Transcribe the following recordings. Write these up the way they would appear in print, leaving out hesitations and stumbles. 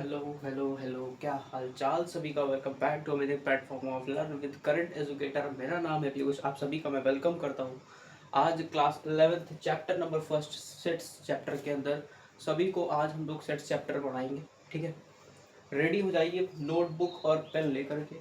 Hello hello hello, क्या हाल चाल सभी का। Welcome back to amazing platform of learn with current educator. मेरा नाम है पीयूष, आप सभी का मैं वेलकम करता हूँ। आज class 11th chapter number first sets chapter के अंदर सभी को आज हम लोग सेट्स चैप्टर पढ़ाएंगे। ठीक है, रेडी हो जाइए नोटबुक और पेन लेकर के,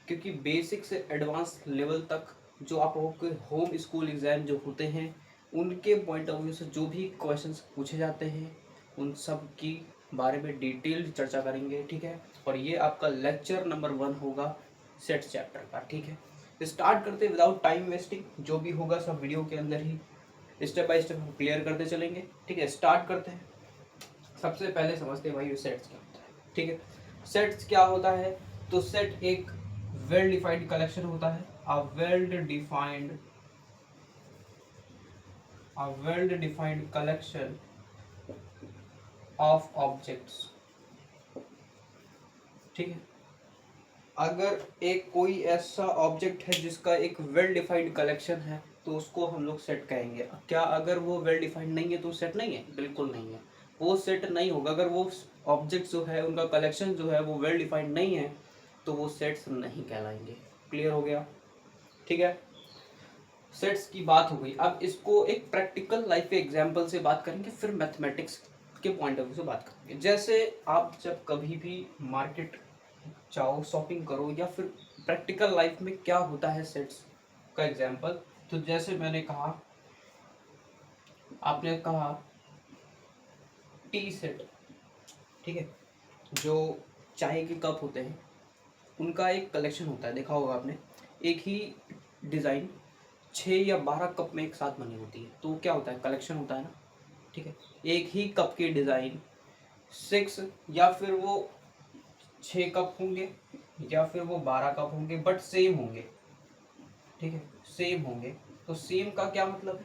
क्योंकि बेसिक से एडवांस लेवल तक जो आप लोगों के होम स्कूल एग्ज़ाम जो होते हैं उनके पॉइंट ऑफ व्यू से जो भी क्वेश्चंस पूछे जाते हैं उन सब की बारे में डिटेल्ड चर्चा करेंगे। ठीक है, और ये आपका लेक्चर नंबर 1 होगा सेट्स चैप्टर का। ठीक है, स्टार्ट करते विदाउट टाइम वेस्टिंग। जो भी होगा सब वीडियो के अंदर ही स्टेप बाय स्टेप हम क्लियर करते चलेंगे। ठीक है, स्टार्ट करते हैं। सबसे पहले समझते हैं भाई सेट्स क्या होता है। ठीक है, सेट्स क्या होता है। तो सेट एक वेल डिफाइंड कलेक्शन होता है। A well defined collection of objects. ठीक है, अगर एक कोई ऐसा ऑब्जेक्ट है जिसका एक वेल डिफाइंड कलेक्शन है तो उसको हम लोग सेट कहेंगे। क्या अगर वो वेल डिफाइंड नहीं है तो सेट नहीं है? बिल्कुल नहीं है, वो सेट नहीं होगा। अगर वो ऑब्जेक्ट जो है उनका कलेक्शन जो है वो वेल डिफाइंड नहीं है तो वो सेट्स नहीं कहलाएंगे। क्लियर हो गया? ठीक है, सेट्स की बात हो गई। अब इसको एक प्रैक्टिकल लाइफ के एग्जाम्पल से बात करेंगे, फिर मैथमेटिक्स के पॉइंट ऑफ व्यू से बात करेंगे। जैसे आप जब कभी भी मार्केट जाओ, शॉपिंग करो, या फिर प्रैक्टिकल लाइफ में क्या होता है सेट्स का एग्जाम्पल। तो जैसे मैंने कहा, आपने कहा टी सेट। ठीक है, जो चाय के कप होते हैं उनका एक कलेक्शन होता है, देखा होगा आपने। एक ही डिज़ाइन 6 या 12 कप में एक साथ बनी होती है, तो क्या होता है? कलेक्शन होता है ना। ठीक है, एक ही कप की डिज़ाइन 6 या फिर वो 6 कप होंगे या फिर वो 12 कप होंगे, बट सेम होंगे। ठीक है, सेम होंगे। तो सेम का क्या मतलब है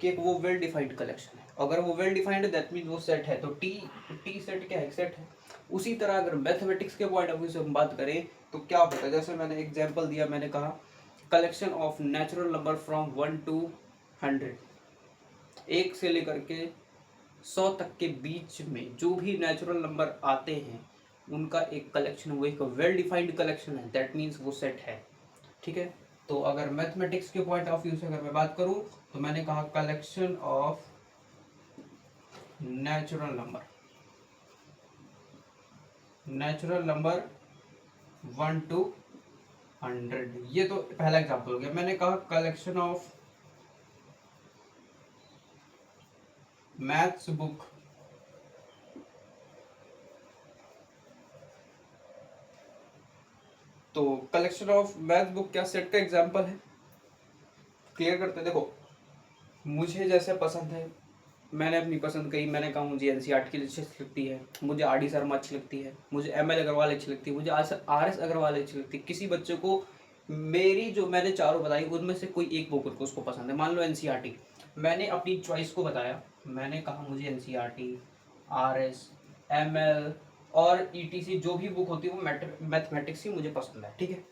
कि वो वेल डिफाइंड कलेक्शन है। अगर वो वेल डिफाइंड है दैट मीन वो सेट है। तो टी सेट क्या है? सेट है। उसी तरह अगर मैथमेटिक्स के पॉइंट ऑफ व्यू से हम बात करें तो क्या होता है, जैसे मैंने एग्जांपल दिया, मैंने कहा collection of natural number from 1 to 100। 1 से लेकर के 100 तक के बीच में जो भी नेचुरल नंबर आते हैं उनका एक कलेक्शन, वो एक वेल डिफाइंड कलेक्शन है। दैट मीन्स वो सेट है। ठीक है, तो अगर मैथमेटिक्स के पॉइंट ऑफ व्यू से अगर मैं बात करूं तो मैंने कहा collection of natural number 1 to 100। ये तो पहला एग्जांपल हो गया। मैंने कहा कलेक्शन ऑफ मैथ्स बुक। तो कलेक्शन ऑफ मैथ्स बुक क्या सेट का एग्जांपल है? क्लियर करते हैं। देखो, मुझे जैसे पसंद है, मैंने अपनी पसंद कही। मैंने कहा मुझे एनसीईआरटी की अच्छी लगती है, मुझे आर डी शर्मा अच्छी लगती है, मुझे एमएल अग्रवाल अच्छी लगती है, मुझे आर एस अग्रवाल अच्छी लगती है। किसी बच्चे को मेरी जो मैंने चारों बताई उनमें से कोई एक बुक उसको पसंद है, मान लो एनसीईआरटी। मैंने अपनी चॉइस को बताया, मैंने कहा मुझे एनसीईआरटी, आर एस, एमएल और ईटीसी जो भी बुक होती है वो मैथमेटिक्स ही मुझे पसंद है। ठीक है,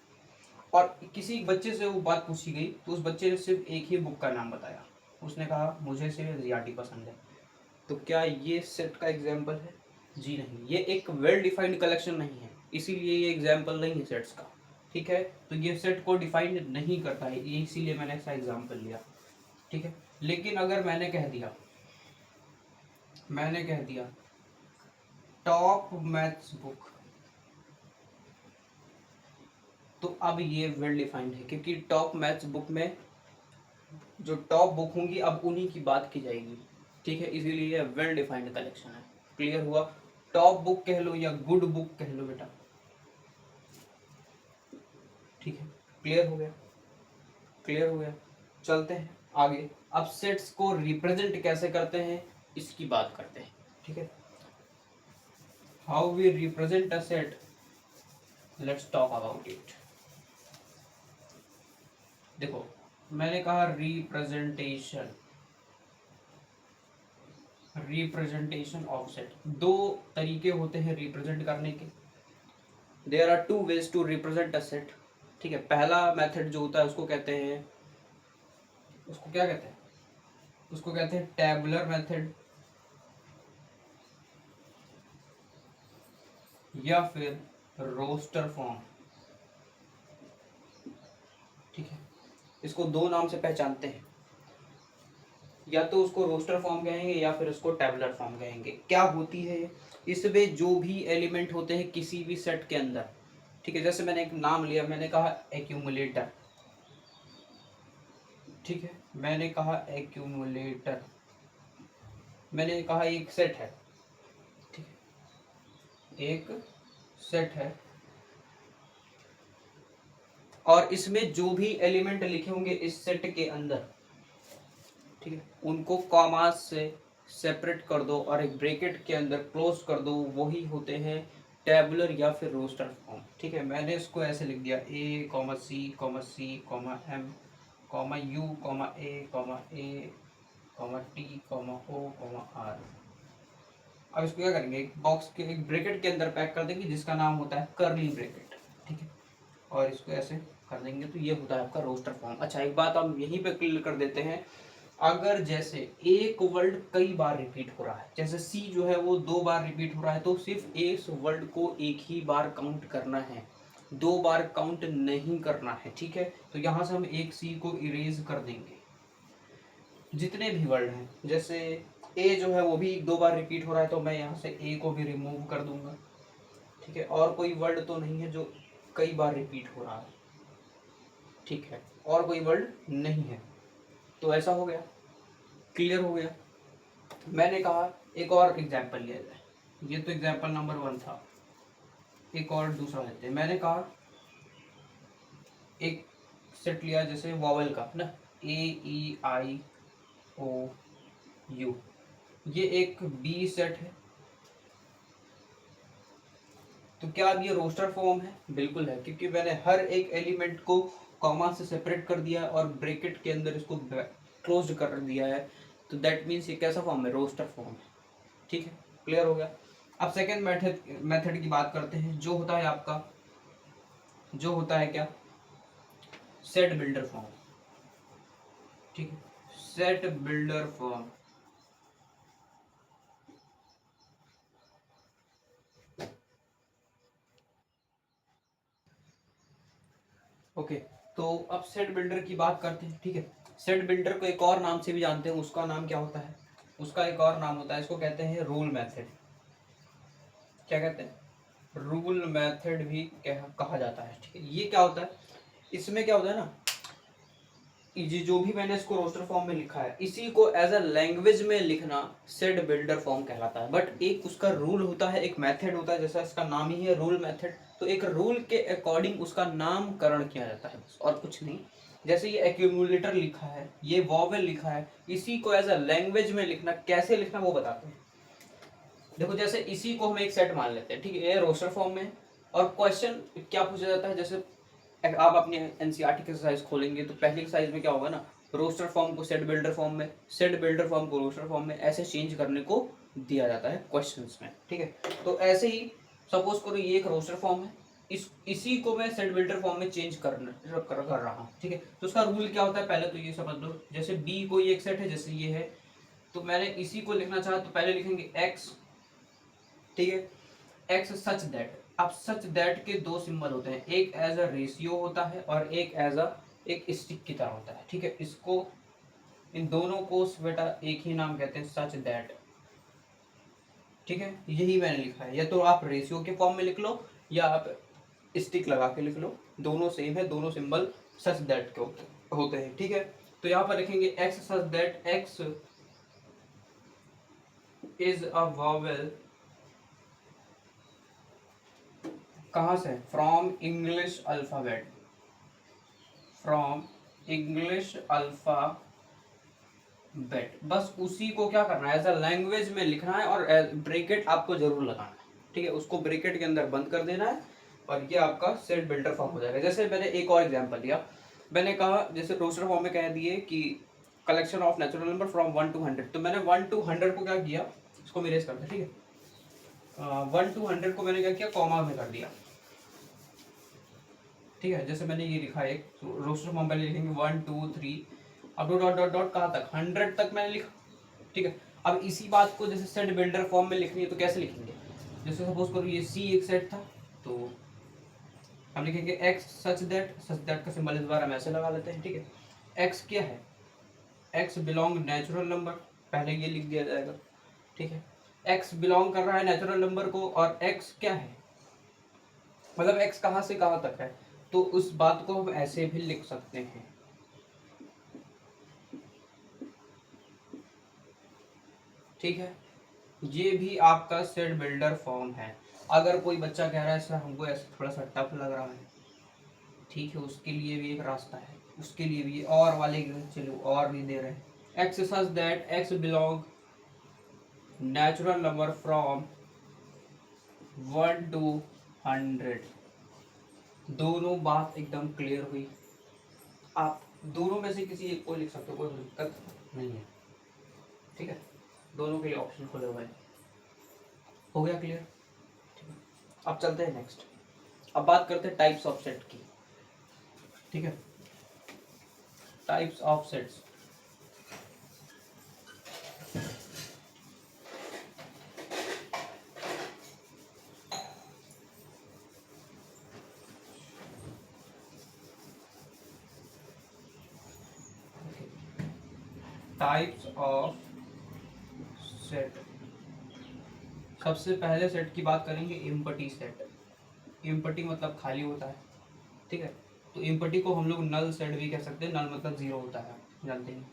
और किसी बच्चे से वो बात पूछी गई तो उस बच्चे ने सिर्फ एक ही बुक का नाम बताया। उसने कहा मुझे सिर्फ एनसीईआरटी पसंद है। तो क्या ये सेट का एग्जाम्पल है? जी नहीं, ये एक वेल डिफाइंड कलेक्शन नहीं है, इसीलिए ये एग्जाम्पल नहीं है सेट्स का। ठीक है, तो ये सेट को डिफाइंड नहीं करता है, ये इसीलिए मैंने ऐसा एग्जाम्पल लिया। ठीक है, लेकिन अगर मैंने कह दिया टॉप मैथ्स बुक, तो अब ये वेल डिफाइंड है, क्योंकि टॉप मैथ्स बुक में जो टॉप बुक होंगी अब उन्हीं की बात की जाएगी। ठीक है, इसीलिए ये वेल डिफाइंड कलेक्शन है। क्लियर हुआ? टॉप बुक कह लो या गुड बुक कह लो बेटा। ठीक है, क्लियर हो गया? क्लियर हो गया, चलते हैं आगे। अब सेट्स को रिप्रेजेंट कैसे करते हैं इसकी बात करते हैं। ठीक है, how we represent a set, let's talk about it. देखो, मैंने कहा रिप्रेजेंटेशन ऑफ सेट। दो तरीके होते हैं रिप्रेजेंट करने के। There are two ways to represent a set. ठीक है, पहला मेथड जो होता है उसको कहते हैं, उसको क्या कहते हैं? उसको कहते हैं टैबुलर मेथड। या फिर रोस्टर फॉर्म। ठीक है, इसको दो नाम से पहचानते हैं, या तो उसको रोस्टर फॉर्म कहेंगे या फिर उसको टेबुलर फॉर्म कहेंगे। क्या होती है ये? इसमें जो भी एलिमेंट होते हैं किसी भी सेट के अंदर, ठीक है, जैसे मैंने एक नाम लिया, मैंने कहा एक्यूमुलेटर। ठीक है, मैंने कहा एक्यूमुलेटर, मैंने कहा एक सेट है। ठीक है, एक सेट है और इसमें जो भी एलिमेंट लिखे होंगे इस सेट के अंदर, ठीक है, उनको कॉमा से सेपरेट कर दो और एक ब्रैकेट के अंदर क्लोज कर दो, वही होते हैं टेबुलर या फिर रोस्टर फॉर्म। ठीक है, मैंने इसको ऐसे लिख दिया A comma C comma C comma M comma U comma A comma T comma O comma R. अब इसको क्या करेंगे, एक बॉक्स के एक ब्रैकेट के अंदर पैक कर देंगे जिसका नाम होता है कर्ली ब्रैकेट। ठीक है, और इसको ऐसे कर देंगे तो ये होता है आपका रोस्टर फॉर्म। अच्छा, एक बात हम यहीं पे क्लियर कर देते हैं, अगर जैसे एक वर्ड कई बार रिपीट हो रहा है, जैसे सी जो है वो 2 बार रिपीट हो रहा है, तो सिर्फ इस वर्ड को एक ही बार काउंट करना है, 2 बार काउंट नहीं करना है। ठीक है, तो यहाँ से हम एक सी को इरेज कर देंगे। जितने भी वर्ड हैं, जैसे ए जो है वो भी 2 बार रिपीट हो रहा है, तो मैं यहाँ से ए को भी रिमूव कर दूंगा। ठीक है, और कोई वर्ड तो नहीं है जो कई बार रिपीट हो रहा है। ठीक है, और कोई वर्ड नहीं है, तो ऐसा हो गया, क्लियर हो गया। मैंने कहा एक और एग्जाम्पल लिया जाए, ये तो एग्जाम्पल नंबर 1 था, एक और दूसरा लेते हैं। मैंने कहा एक सेट लिया जैसे वॉवेल का ना, ए ई आई ओ यू, ये एक बी सेट है। तो क्या अब ये रोस्टर फॉर्म है? बिल्कुल है, क्योंकि मैंने हर एक एलिमेंट को कॉमा से सेपरेट कर दिया और ब्रैकेट के अंदर इसको क्लोज कर दिया है, तो दैट मीन्स ये कैसा फॉर्म है? रोस्टर फॉर्म है। ठीक है, क्लियर हो गया। अब सेकेंड मेथड की बात करते हैं, जो होता है आपका, जो होता है क्या, सेट बिल्डर फॉर्म। ठीक है, सेट बिल्डर फॉर्म। ओके, तो अब सेट बिल्डर की बात करते हैं। ठीक है, सेट बिल्डर को एक और नाम से भी जानते हैं, उसका नाम क्या होता है? उसका एक और नाम होता है, इसको कहते हैं रूल मेथड। क्या कहते हैं? रूल मेथड भी कहा जाता है। ठीक है, ये क्या होता है, इसमें क्या होता है ना, ये जो भी मैंने इसको रोस्टर फॉर्म में लिखा है, इसी को एज अ लैंग्वेज में लिखना सेट बिल्डर फॉर्म कहलाता है। बट एक उसका रूल होता है, एक मेथड होता है, जैसा इसका नाम ही है रूल मेथड, तो एक रूल के अकॉर्डिंग उसका नामकरण किया जाता है, और कुछ नहीं। जैसे ये एक्यूमुलेटर लिखा है, ये वॉवेल लिखा है, इसी को एज अ लैंग्वेज में लिखना, कैसे लिखना वो बताते हैं। देखो, जैसे इसी को हम एक सेट मान लेते हैं, ठीक है, ये रोस्टर फॉर्म में, और क्वेश्चन क्या पूछा जाता है, जैसे आप अपने एनसीईआरटी की एक्सरसाइज खोलेंगे तो पहली एक्सरसाइज में क्या होगा ना, रोस्टर फॉर्म को सेट बिल्डर फॉर्म में, सेट बिल्डर फॉर्म को रोस्टर फॉर्म में, ऐसे चेंज करने को दिया जाता है क्वेश्चंस में। ठीक है, तो ऐसे ही सपोज करो ये एक रोस्टर फॉर्म है, इसी को मैं सेट बिल्डर फॉर्म में चेंज कर रहा हूँ। ठीक है, तो उसका रूल क्या होता है, पहले तो ये समझ लो, जैसे बी कोई एक सेट है, जैसे ये है, तो मैंने इसी को लिखना चाहा तो पहले लिखेंगे एक्स। ठीक है, एक्स सच दैट। अब सच दैट के दो सिंबल होते हैं, एक एज अ रेशियो होता है और एक एज अ एक स्टिक की तरह होता है। ठीक है, इसको, इन दोनों को बेटा एक ही नाम कहते हैं, सच दैट। ठीक है, यही मैंने लिखा है, या तो आप रेशियो के फॉर्म में लिख लो या आप स्टिक लगा के लिख लो, दोनों सेम है, दोनों सिंबल सच दैट के होते हैं। ठीक है, तो यहाँ पर लिखेंगे x such that x is a vowel, कहाँ से? From English alphabet, from English alphabet. बस उसी को क्या करना है, एज अ लैंग्वेज में लिखना है, और ब्रैकेट आपको जरूर लगाना है। ठीक है, उसको ब्रैकेट के अंदर बंद कर देना है, और ये आपका सेट बिल्डर फॉर्म हो जाएगा। जैसे मैंने एक और एग्जांपल लिया, मैंने कहा जैसे रोस्टर फॉर्म में कह दिए कि collection of natural number from 1 to 100, तो मैंने 1 to 100 को क्या किया, इसको इरेज कर दिया। ठीक है, 1 to 100 को मैंने क्या किया, कॉमा में कर दिया। ठीक है, जैसे मैंने ये लिखा है, एक रोस्टर फॉर्म पहले लिखेंगे 1 2 3, अब डॉट डॉट डॉट कहाँ तक, 100 तक मैंने लिखा। ठीक है, अब इसी बात को जैसे सेट बिल्डर फॉर्म में लिखनी है तो कैसे लिखेंगे, जैसे सपोज करो ये सी एक सेट था, तो हम लिखेंगे एक्स सच दैट का सिंबल इस बार हम ऐसे लगा लेते हैं, ठीक है। एक्स क्या है, एक्स बिलोंग नेचुरल नंबर, पहले ये लिख दिया जाएगा, ठीक है। एक्स बिलोंग कर रहा है नेचुरल नंबर को, और एक्स क्या है, मतलब एक्स कहाँ से कहाँ तक है, तो उस बात को हम ऐसे भी लिख सकते हैं, ठीक है। ये भी आपका सेट बिल्डर फॉर्म है। अगर कोई बच्चा कह रहा है सर हमको ऐसे थोड़ा सा टफ लग रहा है, ठीक है, उसके लिए भी एक रास्ता है, उसके लिए भी और वाले चलो और भी दे रहे हैं। X such that x belong natural number from 1 to 100। दोनों बात एकदम क्लियर हुई। आप दोनों में से किसी एक को लिख सकते हो, कोई दिक्कत नहीं है, ठीक है। दोनों के लिए ऑप्शन खुले हुए हैं। हो गया क्लियर? अब चलते हैं नेक्स्ट। अब बात करते हैं टाइप्स ऑफ सेट की, ठीक है। Types of sets, types of set. सबसे पहले सेट की बात करेंगे एम्प्टी सेट। एम्प्टी मतलब खाली होता है, ठीक है। तो एम्प्टी को हम लोग नल सेट भी कह सकते हैं। नल मतलब जीरो होता है, जानते हैं,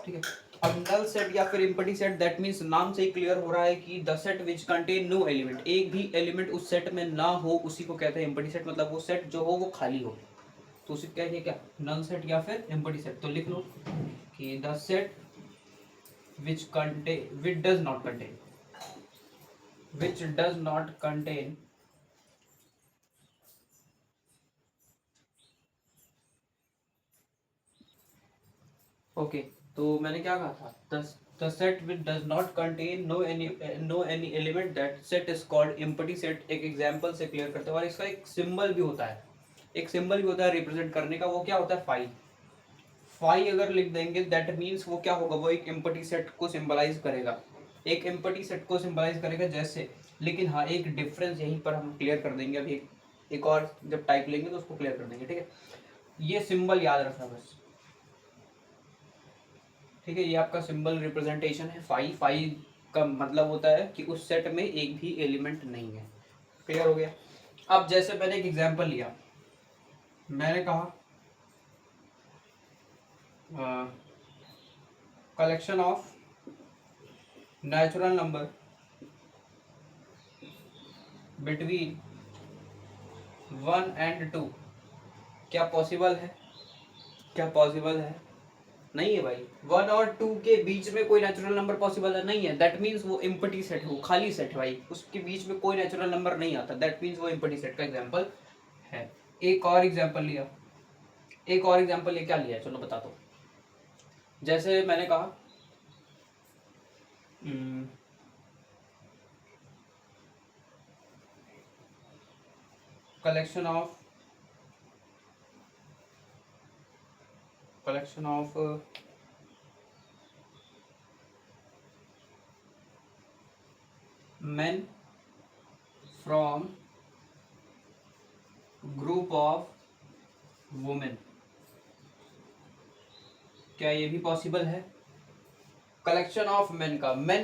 ठीक है। अब नल सेट या फिर एम्प्टी सेट, दैट मींस नाम से ही क्लियर हो रहा है कि the set which contain no element, एक भी एलिमेंट उस सेट में ना हो, उसी को कहते हैं एम्प्टी सेट। मतलब वो सेट जो हो वो खाली हो, तो उसे कहेंगे क्या, नल सेट या फिर एम्प्टी सेट। तो लिख लो कि the set which contain which does not contain okay. तो मैंने क्या कहा था, the set which does not contain no any element, that set is called empty set। एक एग्जांपल से क्लियर करते हैं। और इसका एक सिंबल भी होता है, एक सिंबल भी होता है रिप्रेजेंट करने का। वो क्या होता है, फाई। फाई अगर लिख देंगे दैट मीन्स वो क्या होगा, वो एक एम्प्टी सेट को सिंबलाइज करेगा, एक एम्प्टी सेट को सिंबलाइज करेगा जैसे। लेकिन हाँ, एक डिफरेंस यहीं पर हम क्लियर कर देंगे अभी, एक और जब टाइप लेंगे तो उसको क्लियर कर देंगे, ठीक है। ये सिंबल याद रखना बस, ठीक है। ये आपका सिंबल रिप्रेजेंटेशन है फाई। फाई का मतलब होता है कि उस सेट में एक भी एलिमेंट नहीं है। क्लियर हो गया? अब जैसे मैंने एक एग्जांपल लिया, मैंने कहा collection of natural number between 1 and 2। क्या पॉसिबल है, क्या पॉसिबल है? नहीं है भाई। 1 और 2 के बीच में कोई नेचुरल नंबर पॉसिबल है, नहीं है। दैट मीन्स वो एम्प्टी सेट है, वो खाली सेट है भाई, उसके बीच में कोई नेचुरल नंबर नहीं आता। दैट मीन्स वो एम्प्टी सेट का एग्जांपल है। एक और एग्जांपल लिया, एक और एग्जांपल ये क्या लिया है, चलो बता दो। जैसे मैंने कहा collection of men from group of women। क्या ये भी पॉसिबल है? कलेक्शन ऑफ मेन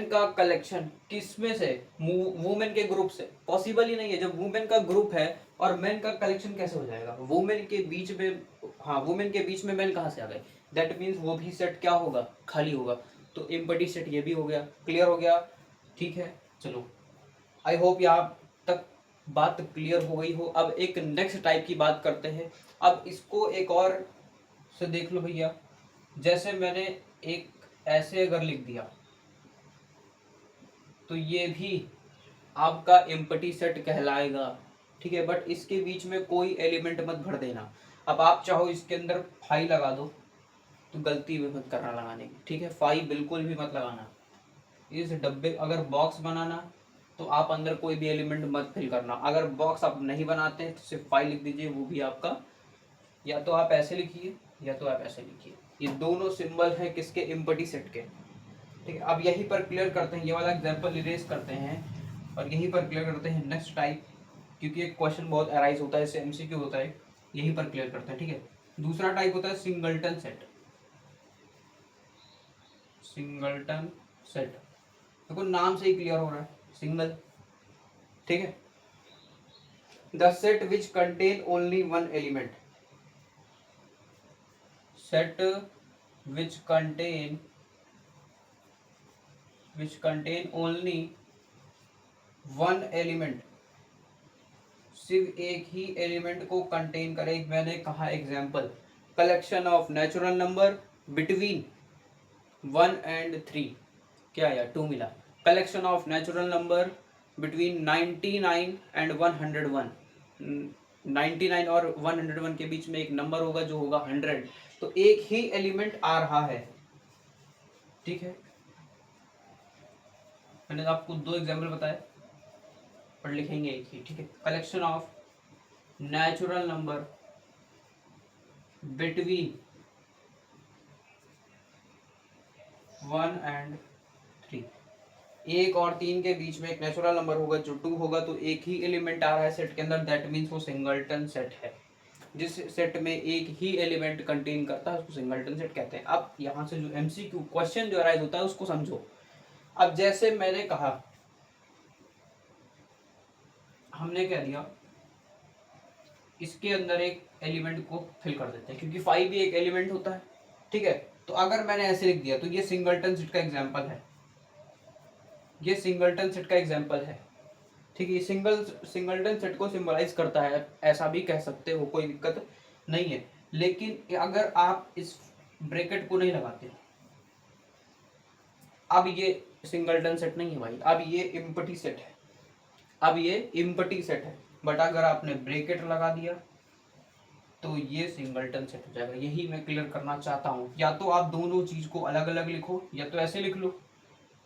का कलेक्शन किस में से, वुमेन के ग्रुप से? पॉसिबल ही नहीं है। जब वुमेन का ग्रुप है और मेन का कलेक्शन कैसे हो जाएगा? वुमेन के बीच में, हाँ, वुमेन के बीच में मेन कहाँ से आ गए? दैट मीन्स वो भी सेट क्या होगा, खाली होगा। तो एम्प्टी सेट ये भी हो गया। क्लियर हो गया? ठीक है, चलो, आई होप यहाँ तक बात क्लियर हो गई हो। अब एक नेक्स्ट टाइप की बात करते हैं। अब इसको एक और से देख लो भैया। जैसे मैंने एक ऐसे अगर लिख दिया तो ये भी आपका एम्प्टी सेट कहलाएगा, ठीक है। बट इसके बीच में कोई एलिमेंट मत भर देना। अब आप चाहो इसके अंदर फाई लगा दो, तो गलती भी मत करना लगाने की, ठीक है। फाई बिल्कुल भी मत लगाना। इस डब्बे अगर बॉक्स बनाना तो आप अंदर कोई भी एलिमेंट मत फिल करना। अगर बॉक्स आप नहीं बनाते तो सिर्फ फाई लिख दीजिए, वो भी आपका, या तो आप ऐसे लिखिए या तो आप ऐसे लिखिए। ये दोनों सिंबल हैं किसके, एम्प्टी सेट के, ठीक है। अब यहीं पर क्लियर करते हैं, ये वाला एग्जांपल इरेज करते हैं। और यहीं पर क्लियर करते हैं नेक्स्ट टाइप, क्योंकि एक क्वेश्चन बहुत अराइज होता है, इससे एमसीक्यू होता है, यहीं पर क्लियर करते हैं। ठीक है, दूसरा टाइप होता है सिंगलटन सेट। सिंगलटन सेट देखो नाम से ही क्लियर हो रहा है, सिंगल। ठीक है, the set which contain only one element, set which contain only one element, सिर्फ एक ही एलिमेंट को कंटेन करे। मैंने कहा example, collection of natural number between 1 and 3, क्या आया 2 मिला। Collection of natural number between 99 and 101, 99 और 101 के बीच में एक नंबर होगा जो होगा 100, तो एक ही एलिमेंट आ रहा है। ठीक है, मैंने आपको 2 एग्जाम्पल बताए, पर लिखेंगे एक ही। ठीक है, collection of natural number between 1 and 3, 1 और 3 के बीच में एक नेचुरल नंबर होगा जो 2 होगा, तो एक ही एलिमेंट आ रहा है सेट के अंदर, दैट मीन्स वो सिंगलटन सेट है। जिस सेट में एक ही एलिमेंट कंटेन करता है उसको सिंगलटन सेट कहते हैं। अब यहाँ से जो एमसीक्यू क्वेश्चन जो अराइज होता है उसको समझो। अब जैसे मैंने कहा, हमने क्या दिया, इसके अंदर एक एलिमेंट को फिल कर देते हैं, क्योंकि 5 भी एक एलिमेंट होता है। ठीक है, तो अगर मैंने ऐसे लिख दिया तो ये सिंगलटन सेट का एग्जाम्पल है, ये सिंगलटन सेट का एग्जाम्पल है। ठीक है, सिंगलटन सेट को सिंबलाइज करता है, ऐसा भी कह सकते हो, कोई दिक्कत नहीं है। लेकिन अगर आप इस ब्रैकेट को नहीं लगाते, अब ये सिंगलटन सेट नहीं है भाई, अब ये इम्पटी सेट है, अब ये इम्पटी सेट है। बट अगर आपने ब्रैकेट लगा दिया तो ये सिंगलटन सेट हो जाएगा। यही मैं क्लियर करना चाहता हूँ। या तो आप दोनों चीज को अलग अलग लिखो, या तो ऐसे लिख लो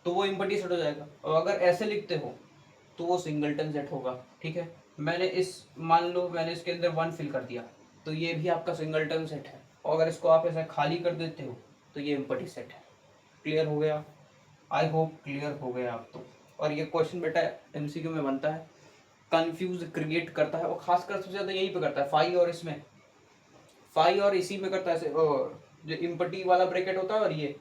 तो वो इम्पटी सेट हो जाएगा, और अगर ऐसे लिखते हो तो वो सिंगलटन सेट होगा। ठीक है, मैंने इस, मान लो मैंने इसके अंदर 1 फिल कर दिया, तो ये भी आपका सिंगलटन सेट है, और अगर इसको आप ऐसे खाली कर देते हो तो ये इम्पटी सेट है। क्लियर हो गया? आई होप क्लियर हो गया आप तो। और ये क्वेश्चन बेटा एमसीक्यू में बनता है, कंफ्यूज क्रिएट करता है, और खासकर सबसे ज्यादा यही पे करता है, फाई और इसमें, फाई और इसी में करता है। जो इम्पटी वाला ब्रैकेट होता है, और ये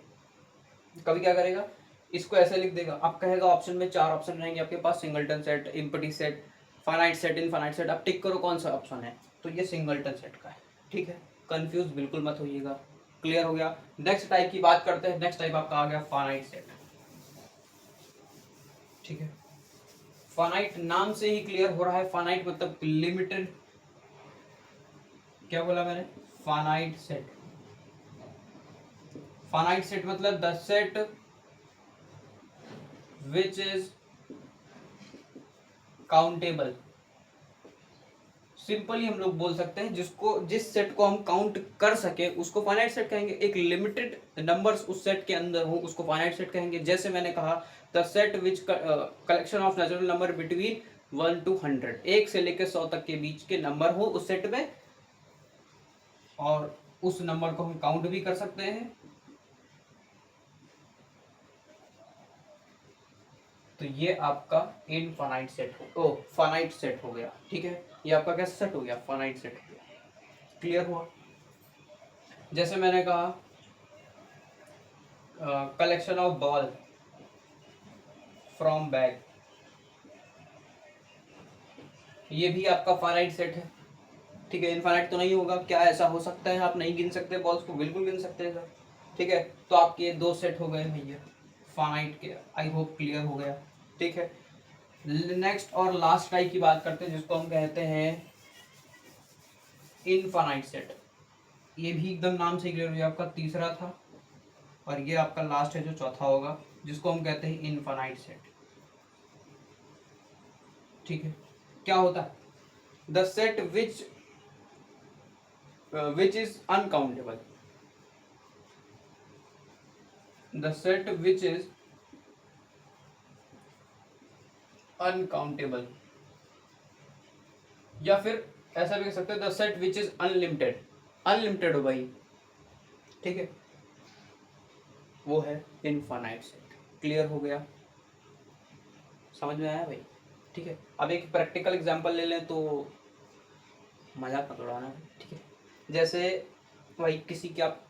कभी क्या करेगा, इसको ऐसे लिख देगा, अब कहेगा ऑप्शन में 4 ऑप्शन रहेंगे आपके पास, singleton set, empty set, finite set, infinite set. अब टिक करो कौन सा ऑप्शन है, तो ये सिंगलटन सेट का है। ठीक है, कंफ्यूज बिल्कुल मत होइएगा। क्लियर हो गया? नेक्स्ट टाइप की बात करते हैं। नेक्स्ट टाइप आपका आ गया फाइनाइट सेट। ठीक है, फाइनाइट नाम से ही क्लियर हो रहा है, फाइनाइट मतलब लिमिटेड। क्या बोला मैंने? Finite set. फाइनाइट सेट मतलब the set which is countable. Simply हम लोग बोल सकते हैं, जिस सेट को हम काउंट कर सके उसको फाइनाइट सेट कहेंगे। एक लिमिटेड नंबर्स उस सेट के अंदर हो उसको फाइनाइट सेट कहेंगे। जैसे मैंने कहा, the set which collection of natural number between 1 to 100, 1 से लेकर 100 तक के बीच के नंबर हो उस सेट में, और उस नंबर को हम काउंट भी कर सकते हैं, तो ये आपका इनफाइनाइट सेट हो, फाइनाइट सेट हो गया। ठीक है, ये आपका क्या सेट हो गया? फाइनाइट सेट हो गया। क्लियर हुआ? जैसे मैंने कहा, collection of ball from bag, ये भी आपका फाइनाइट सेट है। ठीक है, इनफाइनाइट तो नहीं होगा, क्या ऐसा हो सकता है आप नहीं गिन सकते बॉल्स को? बिल्कुल गिन सकते हैं सर। ठीक है, तो आपके 2 सेट हो गए भैया फाइनाइट के। आई होप क्लियर हो गया। ठीक है, नेक्स्ट और लास्ट टाइप की बात करते हैं, जिसको हम कहते हैं इनफाइनाइट सेट। ये भी एकदम नाम से क्लियर हो गया, आपका तीसरा था, और ये आपका लास्ट है जो चौथा होगा, जिसको हम कहते हैं इनफाइनाइट सेट। ठीक है, क्या होता है? The set which is uncountable, the set which is uncountable, या फिर ऐसा भी कह सकते हैं the set which is unlimited. Unlimited हो भाई। ठीक है, वो है इनफाइनाइट सेट। क्लियर हो गया? समझ में आया भाई? ठीक है। अब एक प्रैक्टिकल एग्जांपल ले लें तो मजाक मत उड़ाना, ठीक है। जैसे भाई किसी के आप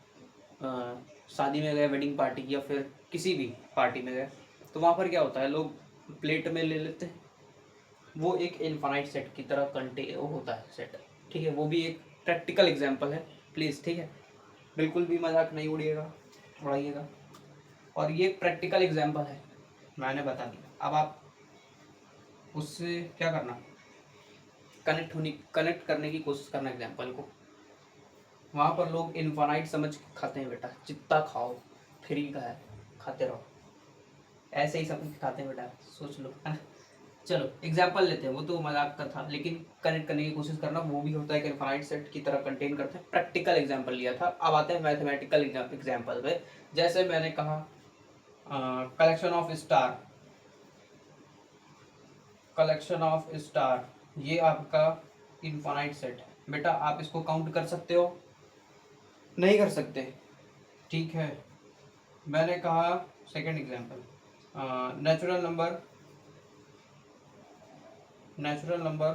शादी में गए, वेडिंग पार्टी या फिर किसी भी पार्टी में गए, तो वहाँ पर क्या होता है, लोग प्लेट में ले लेते हैं, वो एक इनफाइनाइट सेट की तरह वो होता है सेट, ठीक है। वो भी एक प्रैक्टिकल एग्जांपल है, प्लीज़, ठीक है। बिल्कुल भी मजाक नहीं उड़ाइएगा। और ये प्रैक्टिकल एग्जांपल है, मैंने बता दिया। अब आप उससे क्या करना, कनेक्ट करने की कोशिश करना एग्जांपल को। वहाँ पर लोग इनफाइनाइट समझ के खाते हैं बेटा, जितना खाओ, फ्री का है, खाते रहो, ऐसे ही सब कुछ खाते हैं बेटा, सोच लो, है ना। चलो एग्जाम्पल लेते हैं, वो तो मजाक का था, लेकिन कनेक्ट करने की कोशिश करना, वो भी होता है कि इनफाइनाइट सेट की तरह कंटेन करते हैं। प्रैक्टिकल एग्जाम्पल लिया था। अब आते हैं मैथमेटिकल एग्जाम्पल पे। जैसे मैंने कहा कलेक्शन ऑफ स्टार, ये आपका इनफाइनाइट सेट है बेटा। आप इसको काउंट कर सकते हो? नहीं कर सकते, ठीक है। मैंने कहा second example, natural number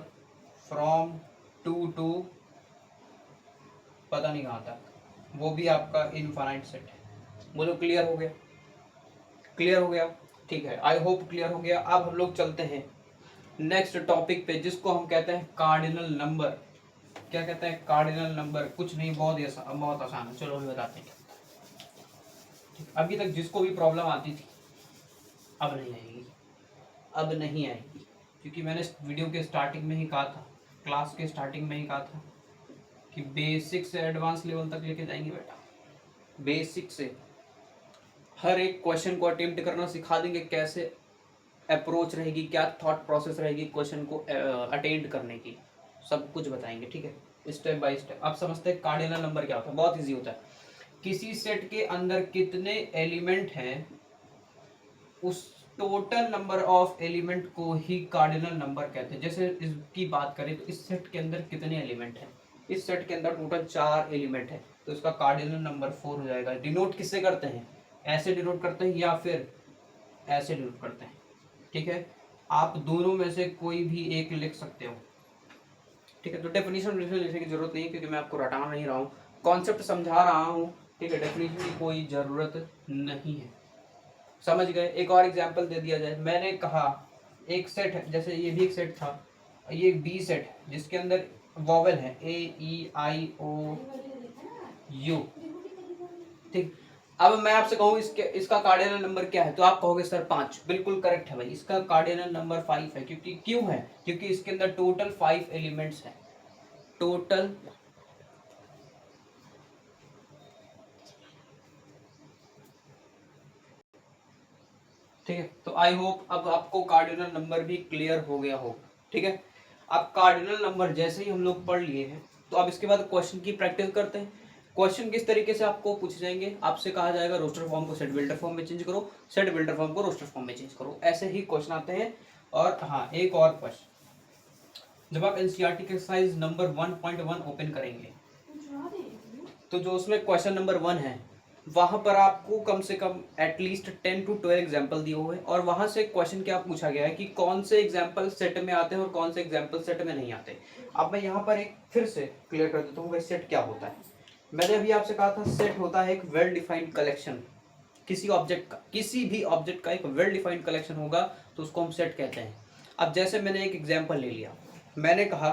from 2 to पता नहीं कहाँ तक, वो भी आपका इनफाइनाइट सेट है। बोलो क्लियर हो गया? क्लियर हो गया, ठीक है। आई होप क्लियर हो गया। अब हम लोग चलते हैं नेक्स्ट टॉपिक पे, जिसको हम कहते हैं कार्डिनल नंबर। क्या कहते हैं? Cardinal number. कुछ नहीं, बहुत आसान है। चलो हम बताते हैं। अभी तक जिसको भी प्रॉब्लम आती थी, अब नहीं आएगी, अब नहीं आएगी, क्योंकि मैंने वीडियो के स्टार्टिंग में ही कहा था, क्लास के स्टार्टिंग में ही कहा था कि बेसिक से एडवांस लेवल तक लेके जाएंगे बेटा। बेसिक से हर एक क्वेश्चन को अटेम्प्ट करना सिखा देंगे, कैसे अप्रोच रहेगी, क्या थॉट प्रोसेस रहेगी क्वेश्चन को अटेंड करने की, सब कुछ बताएंगे, ठीक है, स्टेप बाय स्टेप। आप समझते हैं कार्डिनल नंबर क्या होता है? बहुत इजी होता है। किसी सेट के अंदर कितने एलिमेंट हैं, उस टोटल नंबर ऑफ एलिमेंट को ही कार्डिनल नंबर कहते हैं। जैसे इसकी बात करें तो इस सेट के अंदर कितने एलिमेंट हैं? इस सेट के अंदर टोटल 4 एलिमेंट है, तो इसका कार्डिनल नंबर 4 हो जाएगा। डिनोट किससे करते हैं? ऐसे डिनोट करते हैं या फिर ऐसे डिनोट करते हैं, ठीक है। आप दोनों में से कोई भी एक लिख सकते हो, ठीक है। तो डेफिनेशन लिखने की जरूरत नहीं है, क्योंकि मैं आपको रटा नहीं रहा हूँ, कॉन्सेप्ट समझा रहा हूँ, ठीक है। डेफिनेशन की कोई ज़रूरत नहीं है, समझ गए। एक और एग्जांपल दे दिया जाए। मैंने कहा एक सेट है, जैसे ये भी एक सेट था, ये एक बी सेट है जिसके अंदर वॉवेल है AEIOU, ठीक। अब मैं आपसे कहूँ इसका कार्डिनल नंबर क्या है, तो आप कहोगे सर 5। बिल्कुल करेक्ट है भाई, इसका कार्डिनल नंबर 5 है। क्योंकि क्यों है? क्योंकि इसके अंदर टोटल 5 एलिमेंट्स हैं, टोटल। ठीक है, तो आई होप अब आपको कार्डिनल नंबर भी क्लियर हो गया हो, ठीक है। अब कार्डिनल नंबर जैसे ही हम लोग पढ़ लिए हैं, तो अब इसके बाद क्वेश्चन की प्रैक्टिस करते हैं। क्वेश्चन किस तरीके से आपको पूछे जाएंगे? आपसे कहा जाएगा रोस्टर फॉर्म को सेट बिल्डर फॉर्म में चेंज करो, सेट बिल्डर फॉर्म को रोस्टर फॉर्म में चेंज करो, ऐसे ही क्वेश्चन आते हैं। और हाँ, एक और क्वेश्चन, जब आप एनसीईआरटी के एक्सरसाइज नंबर 1.1 ओपन करेंगे, तो जो उसमें क्वेश्चन नंबर 1 है, वहां पर आपको कम से कम एटलीस्ट 10 to 12 एग्जाम्पल दिए हुए हैं। और वहां से क्वेश्चन क्या पूछा गया है कि कौन से एग्जाम्पल सेट में आते हैं और कौन से एग्जाम्पल सेट में नहीं आते। अब मैं यहाँ पर एक फिर से क्लियर कर देता हूँ भाई, सेट क्या होता है। मैंने अभी आपसे कहा था सेट होता है एक वेल डिफाइंड कलेक्शन, किसी ऑब्जेक्ट का, किसी भी ऑब्जेक्ट का एक वेल डिफाइंड कलेक्शन होगा तो उसको हम सेट कहते हैं। अब जैसे मैंने एक एग्जाम्पल ले लिया, मैंने कहा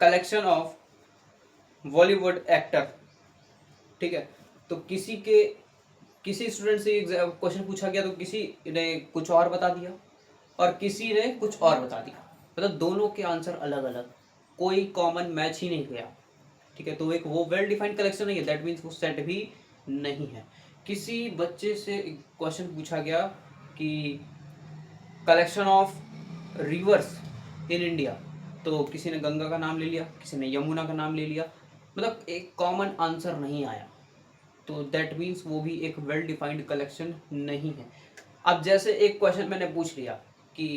कलेक्शन ऑफ बॉलीवुड एक्टर, ठीक है। तो किसी स्टूडेंट से क्वेश्चन पूछा गया, तो किसी ने कुछ और बता दिया और किसी ने कुछ और बता दिया, मतलब दोनों के आंसर अलग अलग, कोई कॉमन मैच ही नहीं गया, ठीक है। तो एक वो वेल डिफाइंड कलेक्शन नहीं है, दैट मीन्स वो सेट भी नहीं है। किसी बच्चे से क्वेश्चन पूछा गया कि collection of reverse in India, तो किसी ने गंगा का नाम ले लिया, किसी ने यमुना का नाम ले लिया, मतलब एक कॉमन आंसर नहीं आया, तो दैट मीन्स वो भी एक वेल डिफाइंड कलेक्शन नहीं है। अब जैसे एक क्वेश्चन मैंने पूछ लिया कि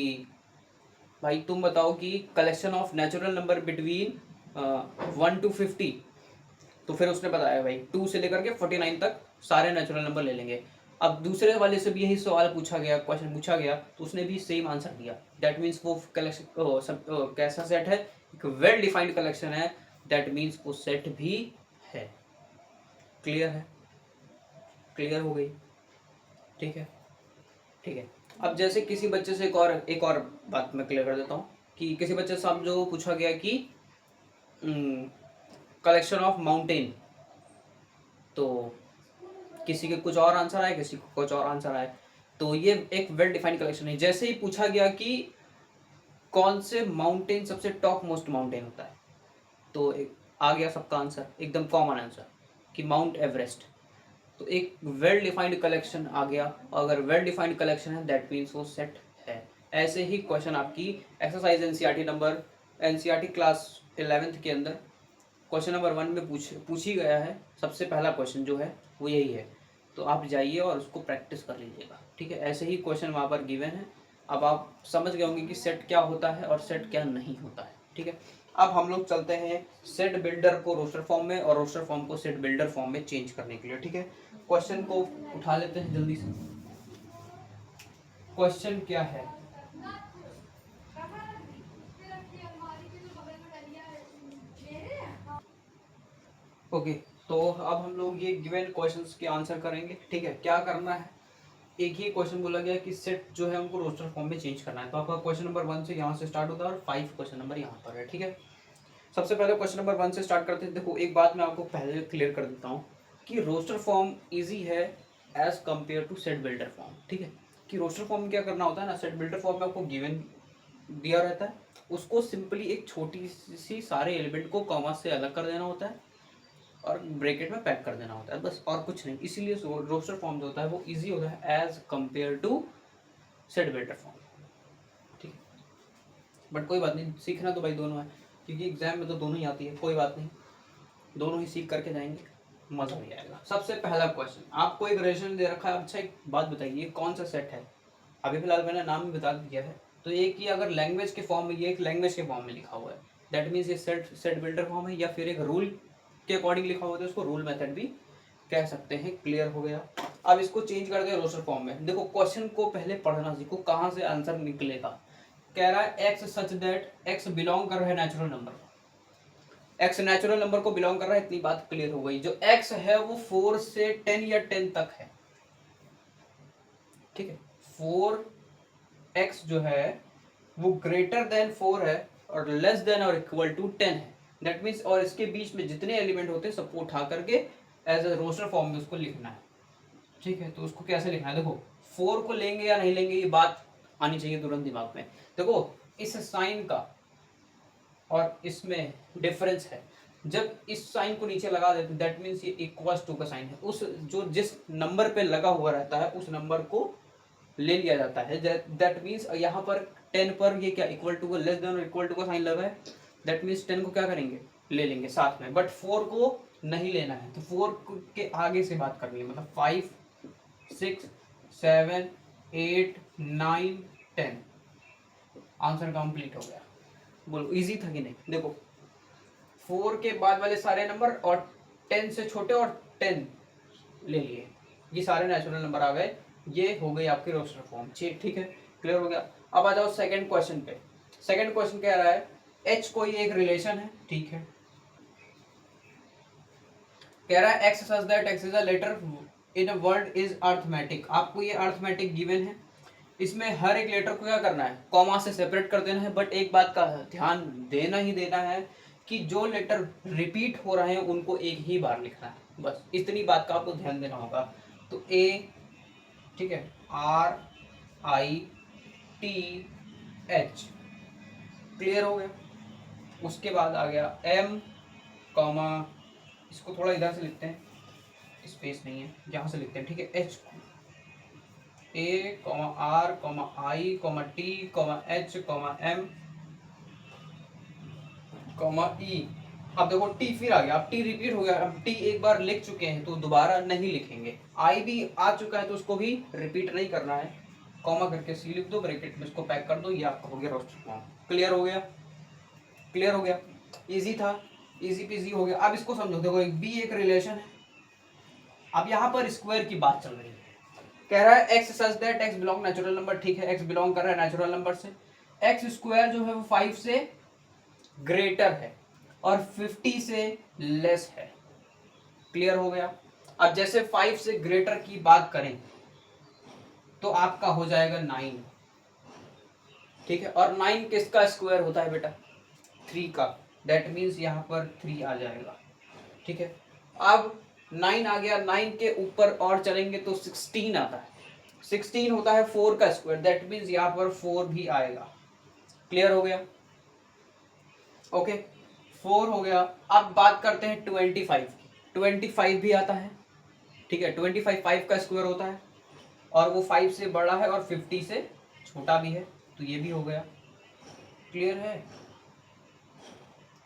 भाई तुम बताओ कि collection of natural number between 1 to 50, तो फिर उसने बताया भाई 2 से लेकर के 49 तक सारे नेचुरल नंबर ले लेंगे। अब दूसरे वाले से भी यही सवाल पूछा गया, क्वेश्चन पूछा गया, तो उसने भी सेम आंसर दिया। दैट मीन्स वो कलेक्शन कैसा सेट है, एक वेल डिफाइंड कलेक्शन है, दैट मीन्स वो सेट भी है। क्लियर है, क्लियर हो गई, ठीक है, ठीक है। अब जैसे किसी बच्चे से एक और बात मैं क्लियर कर देता हूँ कि किसी बच्चे से जो पूछा गया कि कलेक्शन ऑफ माउंटेन, तो किसी के कुछ और आंसर आए, किसी को कुछ और आंसर आए, तो ये एक वेल डिफाइंड कलेक्शन है। जैसे ही पूछा गया कि कौन से माउंटेन सबसे टॉप मोस्ट माउंटेन होता है, तो एक आ गया सबका आंसर, एकदम कॉमन आंसर कि माउंट एवरेस्ट। तो एक वेल डिफाइंड कलेक्शन आ गया, अगर वेल डिफाइंड कलेक्शन है दैट मीन्स वो सेट है। ऐसे ही क्वेश्चन आपकी एक्सरसाइज एनसीईआरटी क्लास 11th के अंदर क्वेश्चन नंबर 1 में पूछी गया है। सबसे पहला क्वेश्चन जो है वो यही है, तो आप जाइए और उसको प्रैक्टिस कर लीजिएगा, ठीक है। ऐसे ही क्वेश्चन वहाँ पर गिवन है। अब आप समझ गए होंगे कि सेट क्या होता है और सेट क्या नहीं होता है, ठीक है। अब हम लोग चलते हैं सेट बिल्डर को रोस्टर फॉर्म में और रोस्टर फॉर्म को सेट बिल्डर फॉर्म में चेंज करने के लिए, ठीक है। क्वेश्चन को उठा लेते हैं जल्दी से। क्वेश्चन क्या है, ओके तो अब हम लोग ये गिवन क्वेश्चंस के आंसर करेंगे, ठीक है। क्या करना है, एक ही क्वेश्चन बोला गया कि सेट जो है उनको रोस्टर फॉर्म में चेंज करना है। तो आपका क्वेश्चन नंबर 1 से यहाँ से स्टार्ट होता है और 5 क्वेश्चन नंबर यहाँ पर है, ठीक है। सबसे पहले क्वेश्चन नंबर 1 से स्टार्ट करते हैं। देखो एक बात मैं आपको पहले क्लियर कर देता हूँ कि रोस्टर फॉर्म ईजी है as compare to set builder form, ठीक है। कि रोस्टर फॉर्म में क्या करना होता है ना, सेट बिल्डर फॉर्म में आपको गिवन दिया रहता है, उसको सिंपली एक छोटी सी सारे एलिमेंट को कॉमा से अलग कर देना होता है और ब्रैकेट में पैक कर देना होता है, बस और कुछ नहीं। इसीलिए रोस्टर फॉर्म जो होता है वो इजी होता है as compare to set builder form, ठीक है। बट कोई बात नहीं, सीखना तो भाई दोनों है, क्योंकि एग्जाम में तो दोनों ही आती है। कोई बात नहीं, दोनों ही सीख करके जाएंगे, मजा भी आएगा। सबसे पहला क्वेश्चन, आपको एक रिलेशन दे रखा है। अच्छा एक बात बताइए, कौन सा सेट है? अभी फिलहाल मैंने नाम भी बता दिया है। तो ये कि अगर लैंग्वेज के फॉर्म में, ये एक लैंग्वेज के फॉर्म में लिखा हुआ है, दैट मीन्स ये सेट बिल्डर फॉर्म है, या फिर एक रूल के अकॉर्डिंग लिखा हुआ है, तो उसको रूल मेथड भी कह सकते हैं। क्लियर हो गया। अब इसको चेंज कर दे रोस्टर फॉर्म में। देखो क्वेश्चन को पहले पढ़ना सीखो, कहाँ से आंसर निकलेगा। कह रहा है x such that x belong कर रहा है natural number, x natural number को बिलोंग कर रहा है, इतनी बात क्लियर हो गई। जो एक्स है वो 4 से 10 या 10 तक है, ठीक है। 4x जो है वो ग्रेटर देन 4 है और लेस देन और इक्वल टू 10 है, दैट मीन्स, और इसके बीच में जितने एलिमेंट होते हैं सबको उठा करके एज ए रोस्टर फॉर्म में उसको लिखना है, ठीक है। तो उसको कैसे लिखना है, देखो 4 को लेंगे या नहीं लेंगे, ये बात आनी चाहिए तुरंत दिमाग में। देखो इस साइन का और इसमें डिफरेंस है, जब इस साइन को नीचे लगा देते हैं दैट मीन्स ये इक्वल्स टू का साइन है, उस जो जिस नंबर पे लगा हुआ रहता है उस नंबर को ले लिया जाता है। दैट मीन्स यहाँ पर 10 पर ये क्या इक्वल टू का, लेस देन और इक्वल टू का साइन लगा है, दैट मीन्स 10 को क्या करेंगे, ले लेंगे साथ में। बट 4 को नहीं लेना है, तो 4 के आगे से बात करनी है, मतलब 5 6 7 8 9 10। आंसर कंप्लीट हो गया। बोलो इजी था कि नहीं? देखो 4 के बाद वाले सारे नंबर और 10 से छोटे और 10 ले लिए, ये सारे नेचुरल नंबर आ गए। ये हो गई आपकी रोस्टर फॉर्म, ठीक है, क्लियर हो गया। अब आ जाओ सेकंड क्वेश्चन पे। सेकंड क्वेश्चन कह रहा है एच कोई एक रिलेशन है, ठीक है। कह रहा है x such that x is a letter in a word is arithmetic. आपको ये अर्थमेटिक गिवन है, इसमें हर एक लेटर को क्या करना है, कॉमा से सेपरेट कर देना है। बट एक बात का ध्यान देना ही देना है कि जो लेटर रिपीट हो रहे हैं उनको एक ही बार लिखना है, बस इतनी बात का आपको ध्यान देना होगा। तो ए, ठीक है, are I T H, clear हो गया। उसके बाद आ गया एम कॉमा, इसको थोड़ा इधर से लिखते हैं, स्पेस नहीं है, यहाँ से लिखते हैं, ठीक है। H A comma R comma I comma T comma H comma M comma E. अब देखो टी फिर आ गया, अब टी रिपीट हो गया। अब टी एक बार लिख चुके हैं तो दोबारा नहीं लिखेंगे। आई भी आ चुका है तो उसको भी रिपीट नहीं करना है, कॉमा करके सी लिख दो, ब्रैकेट में इसको पैक कर दो, ये आपका हो गया रोस्टर फॉर्म। क्लियर हो गया, क्लियर हो गया। इजी था, इजी पीजी हो गया। अब इसको समझो, देखो एक बी एक रिलेशन है। अब यहाँ पर स्क्वायर की बात चल रही है, कह रहा है x such that x belong natural number, ठीक है, एक्स बिलोंग कर रहा है नेचुरल नंबर से, एक्स स्क्वायर जो है वो 5 से ग्रेटर है और 50 से लेस है। क्लियर हो गया। अब जैसे 5 से ग्रेटर की बात करें तो आपका हो जाएगा 9, ठीक है, और 9 किसका स्क्वायर होता है बेटा? 3 का, दैट मीन्स यहाँ पर 3 आ जाएगा, ठीक है। अब 9 आ गया, 9 के ऊपर और चलेंगे तो 16 आता है, 16 होता है 4 का स्क्वायर, दैट मीन्स यहाँ पर 4 भी आएगा। क्लियर हो गया? ओके, 4 हो गया। अब बात करते हैं 25 की, 25 भी आता है, ठीक है, 25 5 का स्क्वायर होता है और वो 5 से बड़ा है और 50 से छोटा भी है, तो ये भी हो गया। क्लियर है?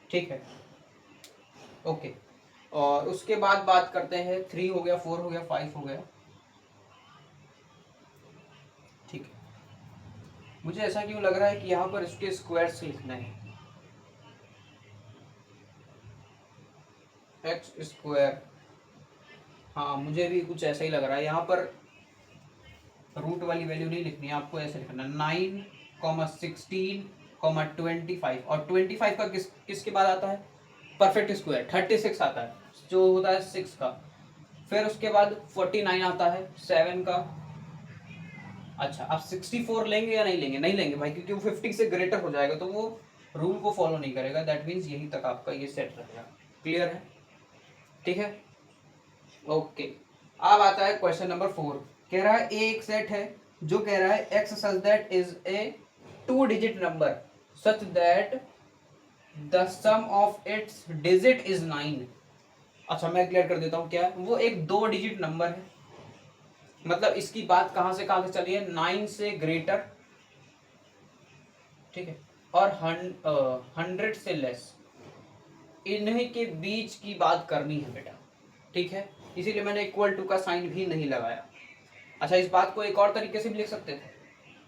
ठीक है, ओके। और उसके बाद बात करते हैं 3 हो गया, 4 हो गया, 5 हो गया, ठीक है। मुझे ऐसा क्यों लग रहा है कि यहाँ पर इसके स्क्वायर्स लिखना है, एक्स स्क्वायर, हाँ मुझे भी कुछ ऐसा ही लग रहा है। यहाँ पर रूट वाली वैल्यू नहीं लिखनी है, आपको ऐसे लिखना 9, 16, 25 और 25 का किसके बाद आता है? परफेक्ट स्क्वायर 36 आता है, जो होता है 6 का। फिर उसके बाद 49 आता है 7 का। अच्छा, आप 64 लेंगे या नहीं लेंगे? नहीं लेंगे भाई, क्योंकि वो 50 से ग्रेटर हो जाएगा तो वो रूल को फॉलो नहीं करेगा, दैट मीन्स यहीं तक आपका ये सेट रहेगा। क्लियर है? ठीक है, ओके। अब आता है क्वेश्चन नंबर 4। कह रहा है ए एक सेट है जो कह रहा है x such that is a 2 digit number such that the sum of its digit is 9। अच्छा, मैं क्लियर कर देता हूँ क्या है वो। एक 2 डिजिट नंबर है, मतलब इसकी बात कहां से चली है? 9 से ग्रेटर, ठीक है, और 100 से लेस, इन्हीं के बीच की बात करनी है बेटा, ठीक है। इसीलिए मैंने इक्वल टू का साइन भी नहीं लगाया। अच्छा, इस बात को एक और तरीके से भी लिख सकते थे,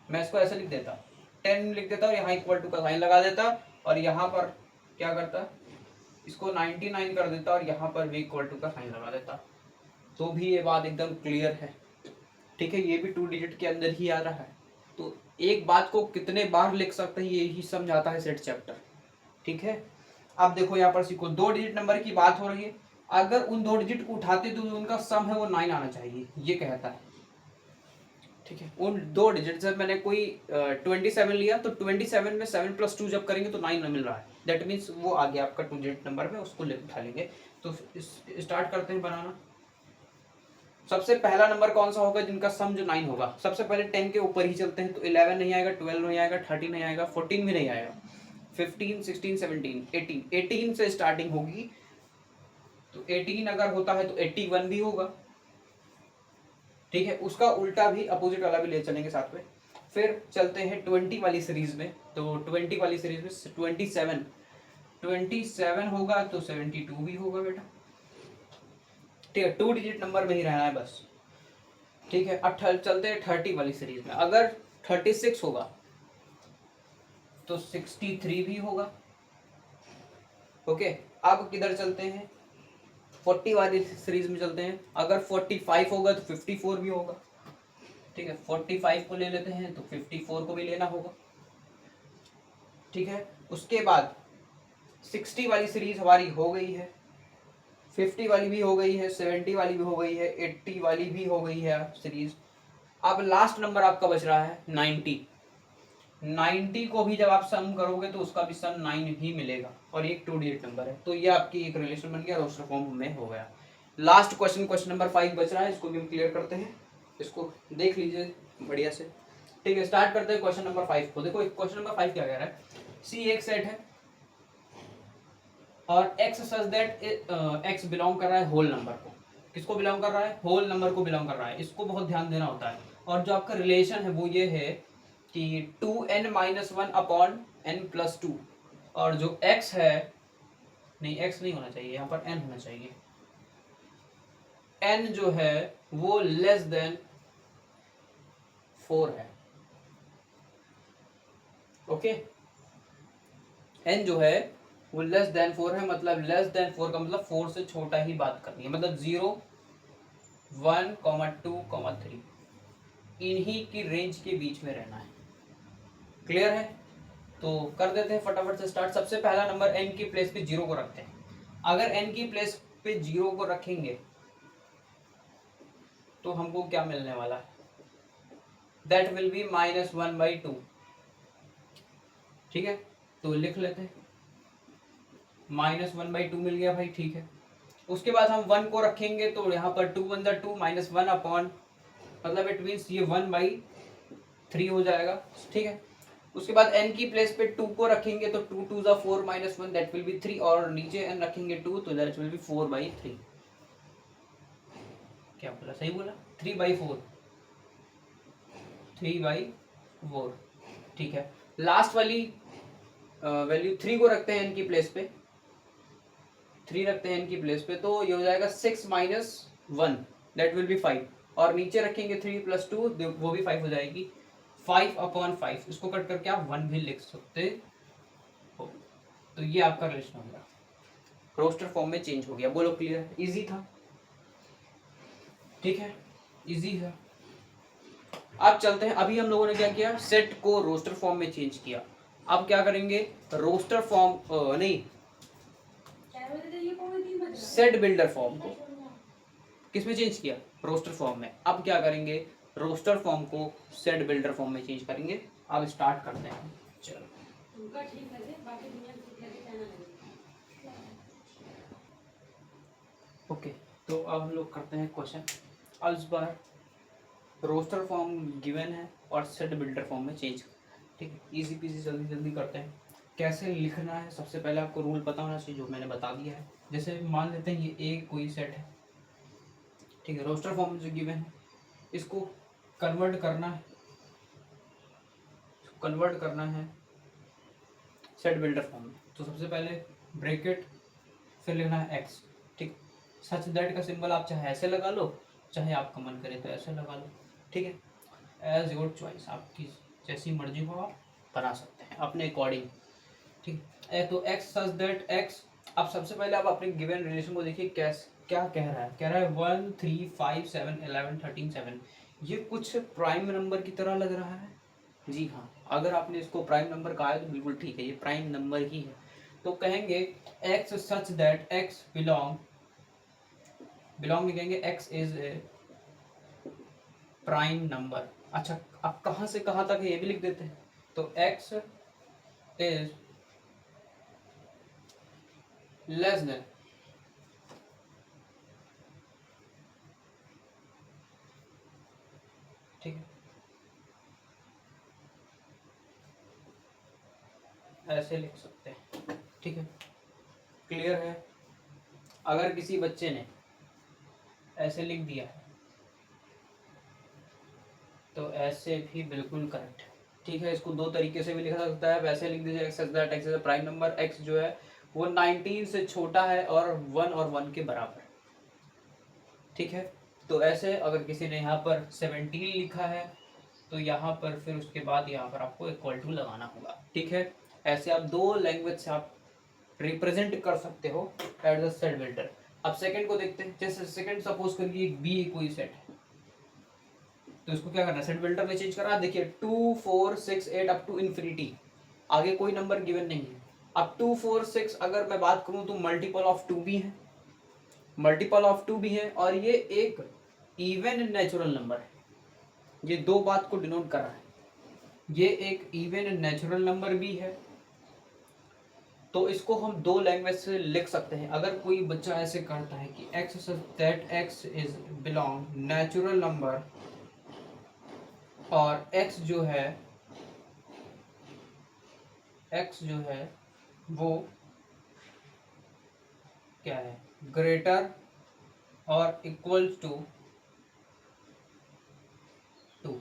मैं इसको ऐसे लिख देता, 10 लिख देता और यहाँ इक्वल टू का साइन लगा देता और यहाँ पर क्या करता, इसको 99 कर देता और यहाँ पर भी इक्वल टू का साइन लगा देता, तो भी ये बात एकदम क्लियर है, ठीक है। ये भी 2 डिजिट के अंदर ही आ रहा है, तो एक बात को कितने बार लिख सकते हैं यही समझाता है सेट चैप्टर, ठीक है। अब देखो यहाँ पर सीखो, 2 डिजिट नंबर की बात हो रही है, अगर उन 2 डिजिट को उठाते तो उनका सम है वो 9 आना चाहिए, ये कहता है, ठीक है। उन 2 डिजिट से मैंने कोई 27 लिया तो 27 में 7 + 2 जब करेंगे तो 9 मिल रहा है, दैट मीन्स वो आ गया आपका 2 डिजिट नंबर में, उसको उठा लेंगे। तो स्टार्ट करते हैं बनाना। सबसे पहला नंबर कौन सा होगा जिनका सम जो 9 होगा? सबसे पहले 10 के ऊपर ही चलते हैं, तो 11 नहीं आएगा, 12 नहीं आएगा, 13 नहीं आएगा, 14 भी नहीं आएगा, 15, 16, 17, 18 से स्टार्टिंग होगी, तो 18 अगर होता है तो 81 भी होगा, ठीक है। उसका उल्टा भी, अपोजिट वाला भी ले चलेंगे साथ में। फिर चलते हैं 20 वाली सीरीज में, तो 20 वाली सीरीज में 27 होगा तो 72 भी होगा बेटा, ठीक है। 2 डिजिट नंबर में ही रहना है बस, ठीक है। चलते हैं 30 वाली सीरीज में, अगर 36 होगा तो 63 भी होगा, ओके। अब किधर चलते हैं? 40 वाली सीरीज में चलते हैं, अगर 45 होगा तो 54 भी होगा, ठीक है। 45 को ले लेते हैं तो 54 को भी लेना होगा, ठीक है। उसके बाद 60 वाली सीरीज हमारी हो गई है, 50 वाली भी हो गई है, 70 वाली भी हो गई है, 80 वाली भी हो गई है सीरीज। अब लास्ट नंबर आपका बच रहा है 90। 90 को भी जब आप सम करोगे तो उसका भी सम 9 ही मिलेगा और एक 2 डिजिट नंबर है, तो ये आपकी एक रिलेशन बन गया, रोस्टर फॉर्म में हो गया। लास्ट क्वेश्चन नंबर 5 बच रहा है, इसको भी हम क्लियर करते हैं, इसको देख लीजिए बढ़िया से, ठीक है। स्टार्ट करते हैं क्वेश्चन नंबर 5 को। देखो क्वेश्चन नंबर 5 क्या कह रहा है, सी एक सेट है और x such that x belong कर रहा है होल नंबर को। किसको बिलोंग कर रहा है? होल नंबर को बिलोंग कर रहा है, इसको बहुत ध्यान देना होता है। और जो आपका रिलेशन है वो ये है कि 2n-1 अपॉन n+2, और जो x है, नहीं x नहीं होना चाहिए, यहाँ पर n होना चाहिए, n जो है वो लेस देन 4 है, ओके। n जो है वो लेस देन 4 है, मतलब लेस देन 4 का मतलब 4 से छोटा ही बात करनी है, मतलब 0, 1, 2, 3, इन्हीं की रेंज के बीच में रहना है। क्लियर है? तो कर देते हैं फटाफट से स्टार्ट। सबसे पहला नंबर n की प्लेस पे 0 को रखते हैं। अगर n की प्लेस पे 0 को रखेंगे तो हमको क्या मिलने वाला है? That will be -1/2। ठीक है, तो लिख लेते हैं, -1/2 मिल गया भाई। ठीक है, उसके बाद हम 1 को रखेंगे तो यहाँ पर 2 1 2 -1 अपॉन, मतलब इट मीन्स ये 1/3 हो जाएगा। ठीक है, उसके बाद n की प्लेस पे 2 को रखेंगे तो 2 2 ज़ा 4 -1 दैट विल बी 3, और नीचे n रखेंगे 2 तो दैट विल बी 4/3। क्या बोला? सही बोला, 3/4, 3/4। ठीक है, लास्ट वाली वैल्यू 3 को रखते हैं n की प्लेस पे, 3 रखते हैं n की प्लेस पे, तो ये हो जाएगा 6 -1 दैट विल बी 5, और नीचे रखेंगे 3 + 2 वो भी 5 हो जाएगी। 5/5, इसको कट करके आप 1 भी लिख सकते हो। तो ये आपका रिलेशन हो गया, रोस्टर फॉर्म में चेंज हो गया। बोलो क्लियर? इजी था? ठीक है, इजी है। अब चलते हैं, अभी हम लोगों ने क्या किया, सेट को रोस्टर फॉर्म में चेंज किया। अब क्या करेंगे, रोस्टर फॉर्म नहीं, सेट बिल्डर फॉर्म को किसमें चेंज किया? रोस्टर फॉर्म में। अब क्या करेंगे, रोस्टर फॉर्म को सेट बिल्डर फॉर्म में चेंज करेंगे। अब स्टार्ट करते हैं। चलो, ओके, तो अब हम लोग करते हैं क्वेश्चन। अब इस बार रोस्टर फॉर्म गिवन है और सेट बिल्डर फॉर्म में चेंज। ठीक है, इजी पीजी, जल्दी जल्दी करते हैं। कैसे लिखना है, सबसे पहले आपको रूल पता होना चाहिए, जो मैंने बता दिया है। जैसे मान लेते हैं ये एक कोई सेट है, ठीक है, रोस्टर फॉर्म में जो गिवन है, इसको कन्वर्ट करना है सेट बिल्डर फॉर्म में। तो सबसे पहले ब्रैकेट, फिर लिखना है x। ठीक, सच दैट का सिंबल आप चाहे ऐसे लगा लो, चाहे आपका मन करे तो ऐसे लगा लो। ठीक है, एज योर चॉइस, आपकी जैसी मर्जी हो आप बना सकते हैं अपने अकॉर्डिंग। ठीक है, तो x सच दैट x। अब सबसे पहले आप अपने गिवन रिलेशन को देखिए, क्या कह रहा है 1 3 5 7 11 13 7। ये कुछ प्राइम नंबर की तरह लग रहा है। जी हाँ, अगर आपने इसको प्राइम नंबर कहा है तो बिल्कुल ठीक है, ये प्राइम नंबर ही है। तो कहेंगे x such that x belong लिखेंगे, x is a prime number. अच्छा, अब कहाँ से कहाँ तक है ये भी लिख देते हैं। तो x इज लेस देन, ठीक है, ऐसे लिख सकते हैं। ठीक है, क्लियर है? अगर किसी बच्चे ने ऐसे लिख दिया है तो ऐसे भी बिल्कुल करेक्ट है। ठीक है, इसको दो तरीके से भी लिखा जा सकता है। वैसे लिख दीजिए x that x is a prime number, x जो है वो 19 से छोटा है और 1 के बराबर है। ठीक है, तो ऐसे अगर किसी ने यहाँ पर 17 लिखा है तो यहाँ पर फिर उसके बाद यहाँ पर आपको इक्वल टू लगाना होगा। ठीक है, ऐसे आप दो लैंग्वेज से आप रिप्रेजेंट कर सकते हो एट द सेट बिल्डर। अब सेकंड को देखते हैं। जैसे सेकंड सपोज करिए बी कोई सेट है, तो इसको क्या करना है, सेट बिल्डर में चेंज करना। देखिए 2 4 6 8 अप टू इन्फिनिटी, आगे कोई नंबर गिवन नहीं है। अब 2 4 6 अगर मैं बात करूं तो मल्टीपल ऑफ 2 भी है, और ये एक इवन नेचुरल नंबर है। ये दो बात को डिनोट कर रहा है, ये एक इवन नेचुरल नंबर भी है। तो इसको हम दो लैंग्वेज से लिख सकते हैं। अगर कोई बच्चा ऐसे करता है कि x that x is belong natural number, और x जो है वो क्या है, ग्रेटर और इक्वल टू 2।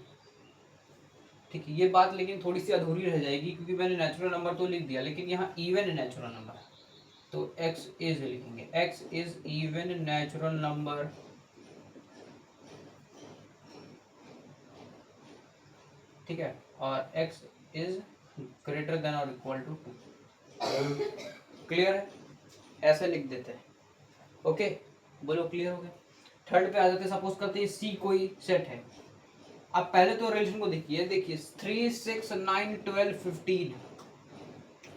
ठीक है, ये बात लेकिन थोड़ी सी अधूरी रह जाएगी क्योंकि मैंने नेचुरल नंबर तो लिख दिया, लेकिन यहाँ इवन नेचुरल नंबर है। तो x इज लिखेंगे, x is even natural number ठीक है, और x इज ग्रेटर देन और इक्वल टू 2। क्लियर है? ऐसे लिख देते हैं। ओके, बोलो क्लियर हो गया? थर्ड पे आ जाते हैं। सपोज करते हैं सी कोई सेट है, अब पहले तो रिलेशन को देखिए, 3 6 9 12 15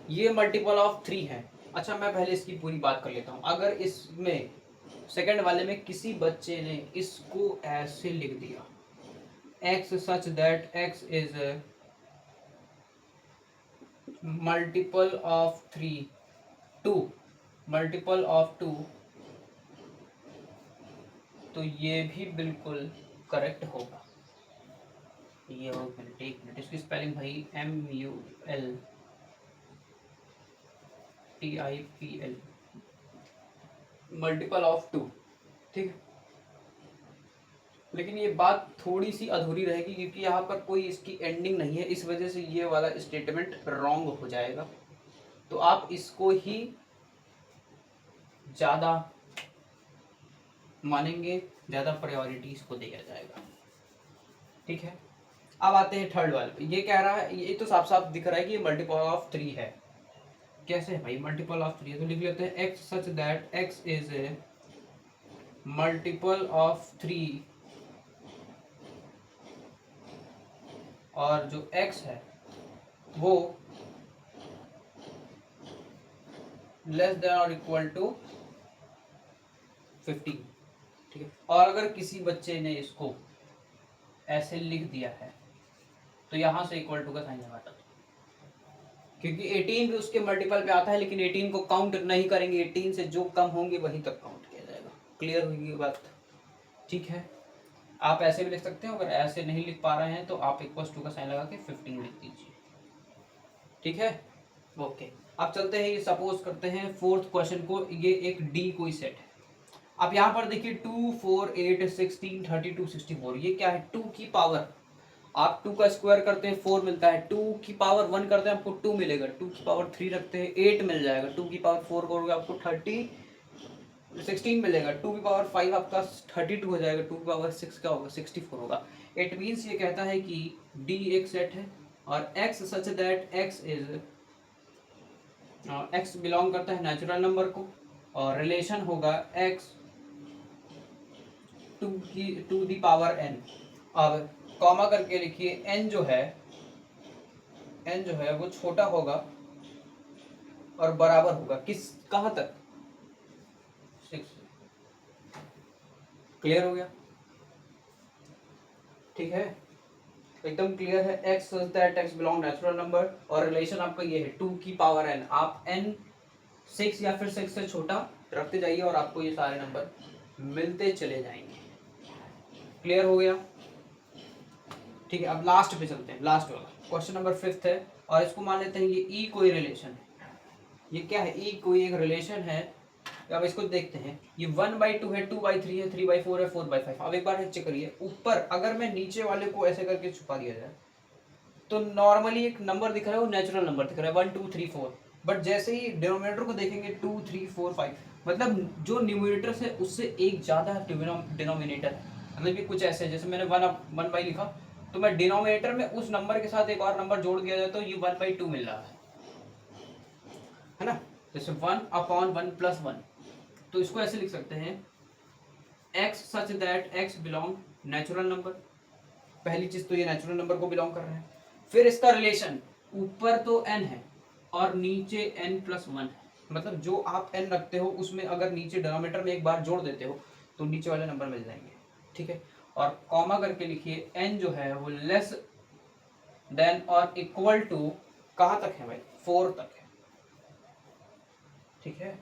ये मल्टीपल ऑफ 3 है। अच्छा मैं पहले इसकी पूरी बात कर लेता हूँ। अगर इसमें सेकंड वाले में किसी बच्चे ने इसको ऐसे लिख दिया, x such that x is a multiple of 3 2 multiple of 2, तो ये भी बिल्कुल करेक्ट होगा। ये हो एक मिनट इसकी स्पेलिंग भाई MULTIPL, मल्टीपल ऑफ 2, ठीक है। लेकिन ये बात थोड़ी सी अधूरी रहेगी क्योंकि यहाँ पर कोई इसकी एंडिंग नहीं है, इस वजह से ये वाला स्टेटमेंट रॉन्ग हो जाएगा। तो आप इसको ही ज़्यादा मानेंगे, ज़्यादा प्रायोरिटी इसको दिया जाएगा, ठीक है। अब आते हैं थर्ड वाले पे। ये कह रहा है, ये तो साफ साफ दिख रहा है कि ये मल्टीपल ऑफ 3 है। कैसे है भाई मल्टीपल ऑफ 3 है? तो लिख लेते हैं x such that x is a multiple of 3, और जो x है वो लेस देन और इक्वल टू 15, ठीक है। और अगर किसी बच्चे ने इसको ऐसे लिख दिया है तो यहां से इक्वल टू का साइन लगाता, क्योंकि 18 भी उसके मल्टीपल पे आता है, लेकिन 18 को काउंट नहीं करेंगे, 18 से जो कम होंगे वहीं तक काउंट किया जाएगा। क्लियर हुई ये बात? ठीक है। आप ऐसे भी लिख सकते हो, अगर ऐसे नहीं लिख पा रहे हैं तो आप इक्वल टू का साइन लगा के 15 लिख दीजिए, ठीक है। ओके, अब चलते हैं, ये सपोज करते हैं फोर्थ क्वेश्चन को। ये एक डी कोई सेट है। अब यहाँ पर देखिए 2 4 8 16 32 64, ये क्या है? 2 की पावर, आप 2 का स्क्वायर करते हैं 4 मिलता है, 2 की पावर 1 करते हैं आपको 2 मिलेगा, 2 की पावर 3 रखते हैं 8 मिल जाएगा, 2 की पावर 4 करोगे आपको 16 मिलेगा, 2 की पावर 5 आपका 32 हो जाएगा, 2 की पावर 6 क्या होगा? 64 होगा। इट मीन्स ये कहता है कि डी एक सेट है और x such that x belong करता है नेचुरल नंबर को, और रिलेशन होगा x to the power n। अब कॉमा करके लिखिए n जो है वो छोटा होगा और बराबर होगा किस, कहां तक? 6। क्लियर हो गया? ठीक है, एकदम क्लियर है। x such that x belong natural number, और रिलेशन आपका ये है 2 की पावर n। आप n 6 या फिर 6 से छोटा रखते जाइए और आपको ये सारे नंबर मिलते चले जाएंगे। क्लियर हो गया? ठीक है, अब लास्ट पे चलते हैं। लास्ट वाला क्वेश्चन नंबर 5 है, और इसको मान लेते हैं ये ई कोई रिलेशन है। ये क्या है? ई कोई एक रिलेशन है। अब इसको देखते हैं, ये 1/2 है, 2/3 है, 3/4 है, 4/5। अब एक बार चेक करिए, ऊपर अगर मैं नीचे वाले को ऐसे करके छुपा दिया जाए तो नॉर्मली एक नंबर दिख रहा है, वो नेचुरल नंबर दिख रहा है 1 2 3 4, बट जैसे ही डिनोमिनेटर को देखेंगे 2 3 4 5, मतलब जो न्यूमरेटर से उससे एक ज़्यादा डिनोमिनेटर, मतलब ये कुछ ऐसे, जैसे मैंने 1/1 लिखा तो मैं डिनोमिनेटर में उस नंबर के साथ एक और नंबर जोड़ दिया जाए तो ये 1/2 मिल रहा है ना। जैसे 1/1 + 1, तो इसको ऐसे लिख सकते हैं x such that x belong natural number. पहली चीज तो ये नेचुरल नंबर को बिलोंग कर रहे हैं। फिर इसका रिलेशन, ऊपर तो n है और नीचे n+1 है, मतलब जो आप n रखते हो उसमें अगर नीचे डिनोमिनेटर में एक बार जोड़ देते हो तो नीचे वाले नंबर मिल जाएंगे, ठीक है। और कॉमा करके लिखिए n जो है वो लेस देन और इक्वल टू कहाँ तक है भाई? 4 तक है, ठीक है।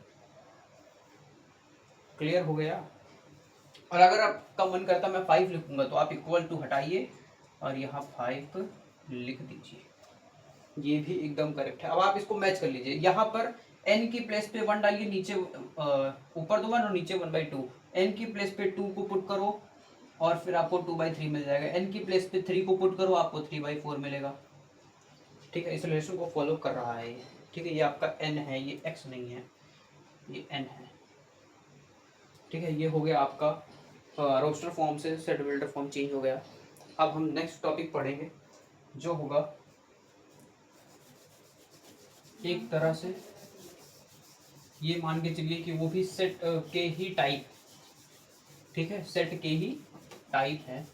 क्लियर हो गया? और अगर आपका मन करता मैं 5 लिखूंगा तो आप इक्वल टू हटाइए और यहाँ 5 लिख दीजिए, ये भी एकदम करेक्ट है। अब आप इसको मैच कर लीजिए, यहाँ पर n की प्लेस पे 1 डालिए, नीचे ऊपर तो 1 और नीचे 1/2, n की प्लेस पे 2 को पुट करो और फिर आपको 2/3 मिल जाएगा, n की प्लेस पे 3 को पुट करो आपको 3/4 मिलेगा, ठीक है। इस रिलेशन को फॉलो कर रहा है ये, ठीक है। ये आपका n है, ये x नहीं है, ये n है, ठीक है। ये हो गया आपका रोस्टर फॉर्म से सेट बिल्डर फॉर्म चेंज हो गया। अब हम नेक्स्ट टॉपिक पढ़ेंगे जो होगा एक तरह से ये मान के चलिए कि वो भी सेट के ही टाइप, ठीक है, सेट के ही टाइप है।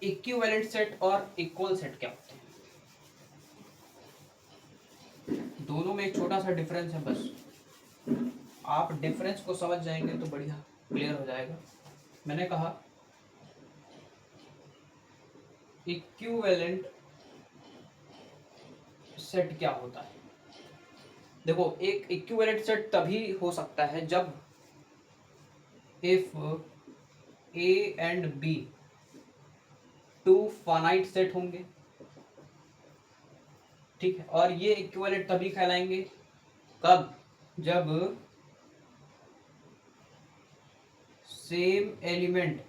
इक्विवेलेंट सेट और इक्वल सेट क्या होते हैं? दोनों में एक छोटा सा डिफरेंस है, बस आप डिफरेंस को समझ जाएंगे तो बढ़िया क्लियर हो जाएगा। मैंने कहा इक्विवेलेंट सेट क्या होता है। देखो, एक इक्विवेलेंट सेट तभी हो सकता है जब if A and B two finite set होंगे, ठीक है। और ये इक्विवेलेंट तभी कहलाएंगे कब? जब सेम एलिमेंट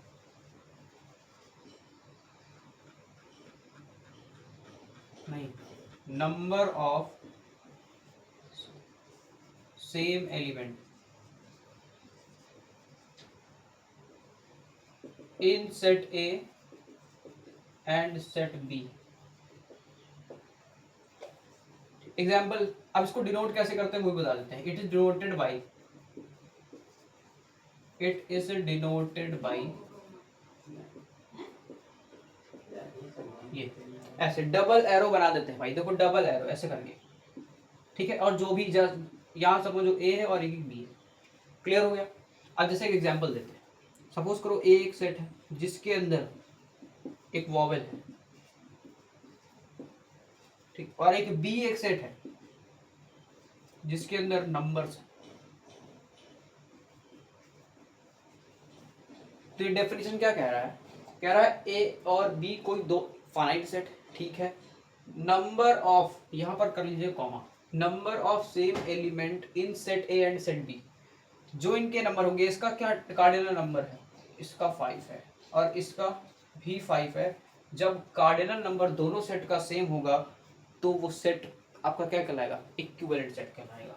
नहीं, number of same element in set A and set B. Example, अब इसको डिनोट कैसे करते हैं वो भी बता देते हैं। It is denoted by, it is denoted by ये ऐसे डबल एरो बना देते हैं भाई। देखो डबल एरो ऐसे करके, ठीक है। और जो भी यहाँ समझो ए है और एक बी है, क्लियर हो गया। अब जैसे एक एग्जांपल देते हैं। सपोज करो ए एक सेट है जिसके अंदर एक वॉवेल है, ठीक, और एक बी एक सेट है जिसके अंदर नंबर्स है। तो ये डेफिनेशन क्या कह रहा है? कह रहा है ए और बी कोई दो फाइनाइट सेट, ठीक है। नंबर ऑफ, यहां पर कर लीजिए comma, number of same element in set A and set B. जो इनके नंबर होंगे, इसका क्या कार्डिनल नंबर है? इसका 5 है और इसका भी 5 है। जब कार्डिनल नंबर दोनों सेट का सेम होगा तो वो सेट आपका क्या कहलाएगा? इक्विवेलेंट सेट कहलाएगा।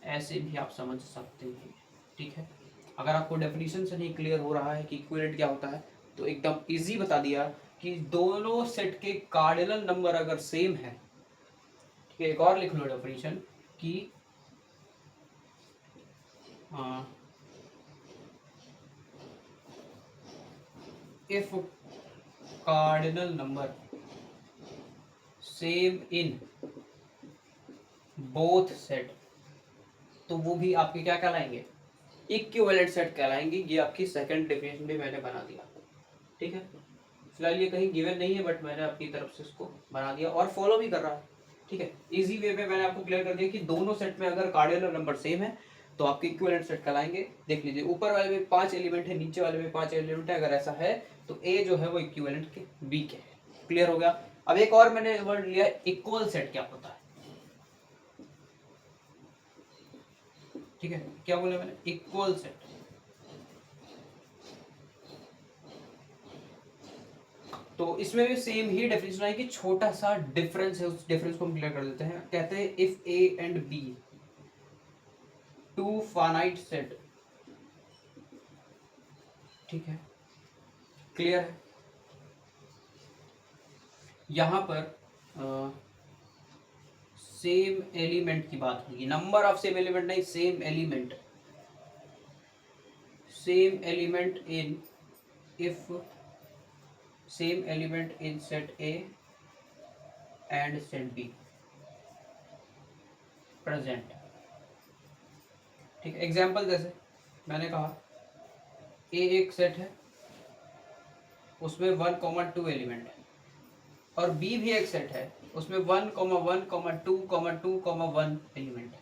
ऐसे भी आप समझ सकते हैं, ठीक है। अगर आपको डेफिनेशन से नहीं क्लियर हो रहा है कि इक्विवेलेंट क्या होता है तो एकदम इजी बता दिया कि दोनों सेट के कार्डिनल नंबर अगर सेम है, ठीक है। एक और लिख लो डेफिनेशन कि if cardinal number same in both set, तो वो भी आपके क्या कहलाएंगे? इक्विवेलेंट सेट कहलाएंगे। ये आपकी सेकंड डेफिनेशन भी मैंने बना दिया, ठीक है। फिलहाल ये कहीं गिवन नहीं है बट मैंने अपनी तरफ से इसको बना दिया और फॉलो भी कर रहा है, ठीक है। इजी वे में मैंने आपको क्लियर कर दिया कि दोनों सेट में अगर कार्डिनल नंबर सेम है तो आपके इक्विवेलेंट सेट कहलाएंगे। देख लीजिए, ऊपर वाले में 5 एलिमेंट है, नीचे वाले में 5 एलिमेंट है। अगर ऐसा है तो ए जो है वो इक्विवेलेंट के बी के है। क्लियर हो गया। अब एक और मैंने वर्ड लिया, इक्वल सेट क्या होता है, ठीक है। क्या बोला मैंने? Equal set. तो इसमें भी सेम ही डेफिनेशन है कि छोटा सा डिफरेंस है, उस डिफरेंस को हम क्लियर कर देते हैं। कहते हैं if A and B two finite set, ठीक है, क्लियर है। यहां पर सेम एलिमेंट की बात होगी, नंबर ऑफ सेम एलिमेंट नहीं, same element, same element in, if same element in set A and set be present, ठीक है। एग्जाम्पल जैसे मैंने कहा ए एक सेट है, उसमें 1,2 एलिमेंट है, और बी भी एक सेट है, उसमें 1,1,2,2,1 एलिमेंट है।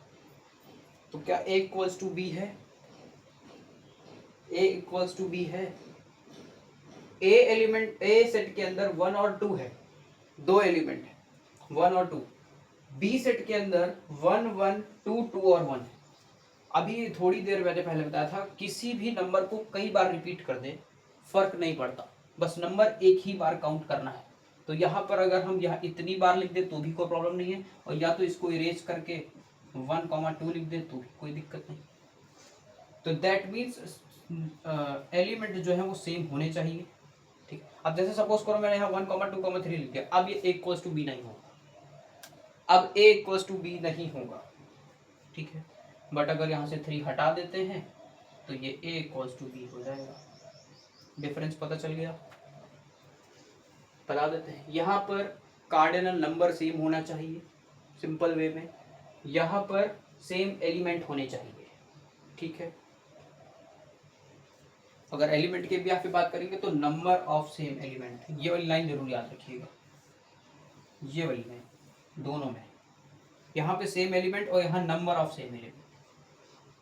तो क्या ए इक्वल्स टू बी है? ए इक्वल्स टू बी है। ए एलिमेंट, ए सेट के अंदर 1 और 2 है, दो एलिमेंट है, 1 और 2। बी सेट के अंदर 1 1 2 2 और 1 है। अभी थोड़ी देर मैंने पहले बताया था, किसी भी नंबर को कई बार रिपीट कर दे फर्क नहीं पड़ता, बस नंबर एक ही बार काउंट करना है। तो यहाँ पर अगर हम यहाँ इतनी बार लिख दे तो भी कोई प्रॉब्लम नहीं है, और या तो इसको इरेज करके 1,2 लिख दे तो भी कोई दिक्कत नहीं। तो दैट मीन्स एलिमेंट जो है वो सेम होने चाहिए, ठीक। अब जैसे सपोज करो मैंने यहाँ 1,2,3 लिख दिया, अब ये a = b नहीं होगा, अब a = b नहीं होगा, ठीक है। बट अगर यहाँ से 3 हटा देते हैं तो ये a = b हो जाएगा। डिफरेंस पता चल गया। बता देते हैं। यहाँ पर कार्डिनल नंबर सेम होना चाहिए सिंपल वे में, यहाँ पर सेम एलिमेंट होने चाहिए, ठीक है। अगर एलिमेंट के भी आप बात करेंगे तो नंबर ऑफ सेम एलिमेंट, ये वाली लाइन जरूर याद रखिएगा, ये वाली लाइन दोनों में, यहाँ पे सेम एलिमेंट और यहाँ नंबर ऑफ सेम एलिमेंट,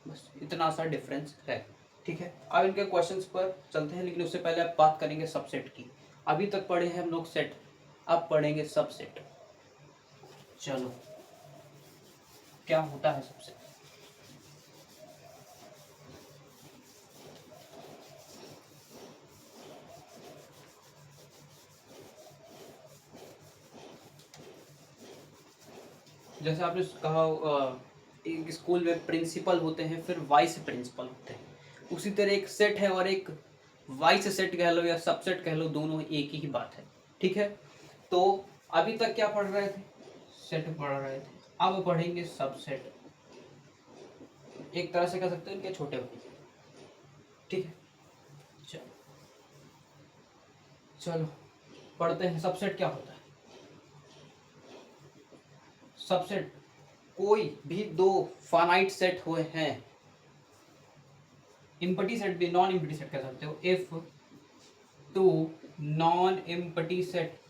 बस इतना सा डिफरेंस है, ठीक है। अब इनके क्वेश्चंस पर चलते हैं, लेकिन उससे पहले आप बात करेंगे सबसेट की। अभी तक पढ़े हैं हम लोग सेट, अब पढ़ेंगे सबसेट। चलो क्या होता है सबसेट। जैसे आपने कहा एक स्कूल में प्रिंसिपल होते हैं, फिर वाइस प्रिंसिपल होते हैं, उसी तरह एक सेट है और एक वाइस सेट कह लो या सबसेट कह लो, दोनों एक ही बात है, ठीक है। तो अभी तक क्या पढ़ रहे थे, सेट पढ़ रहे थे, अब पढ़ेंगे सबसेट। एक तरह से कह सकते हैं इनके छोटे भाई, ठीक है। चलो पढ़ते हैं सबसेट क्या होता है। सबसेट कोई भी दो फाइनाइट सेट हुए हैं, इम्पटी सेट भी, नॉन इम्पटी सेट कह सकते हो, if two non empty set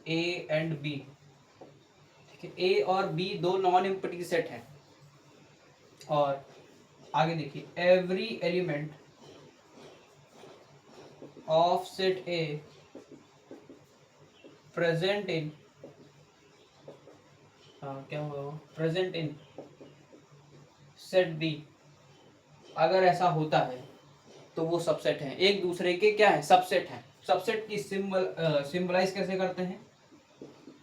A and B, ठीक है, ए और बी दो नॉन इम्पटी सेट हैं, और आगे देखिए every element of set A present इन, क्या होगा, प्रेजेंट इन सेट बी, अगर ऐसा होता है तो वो सबसेट है, एक दूसरे के क्या है, सबसेट है। सबसेट की सिंबलाइज कैसे करते हैं,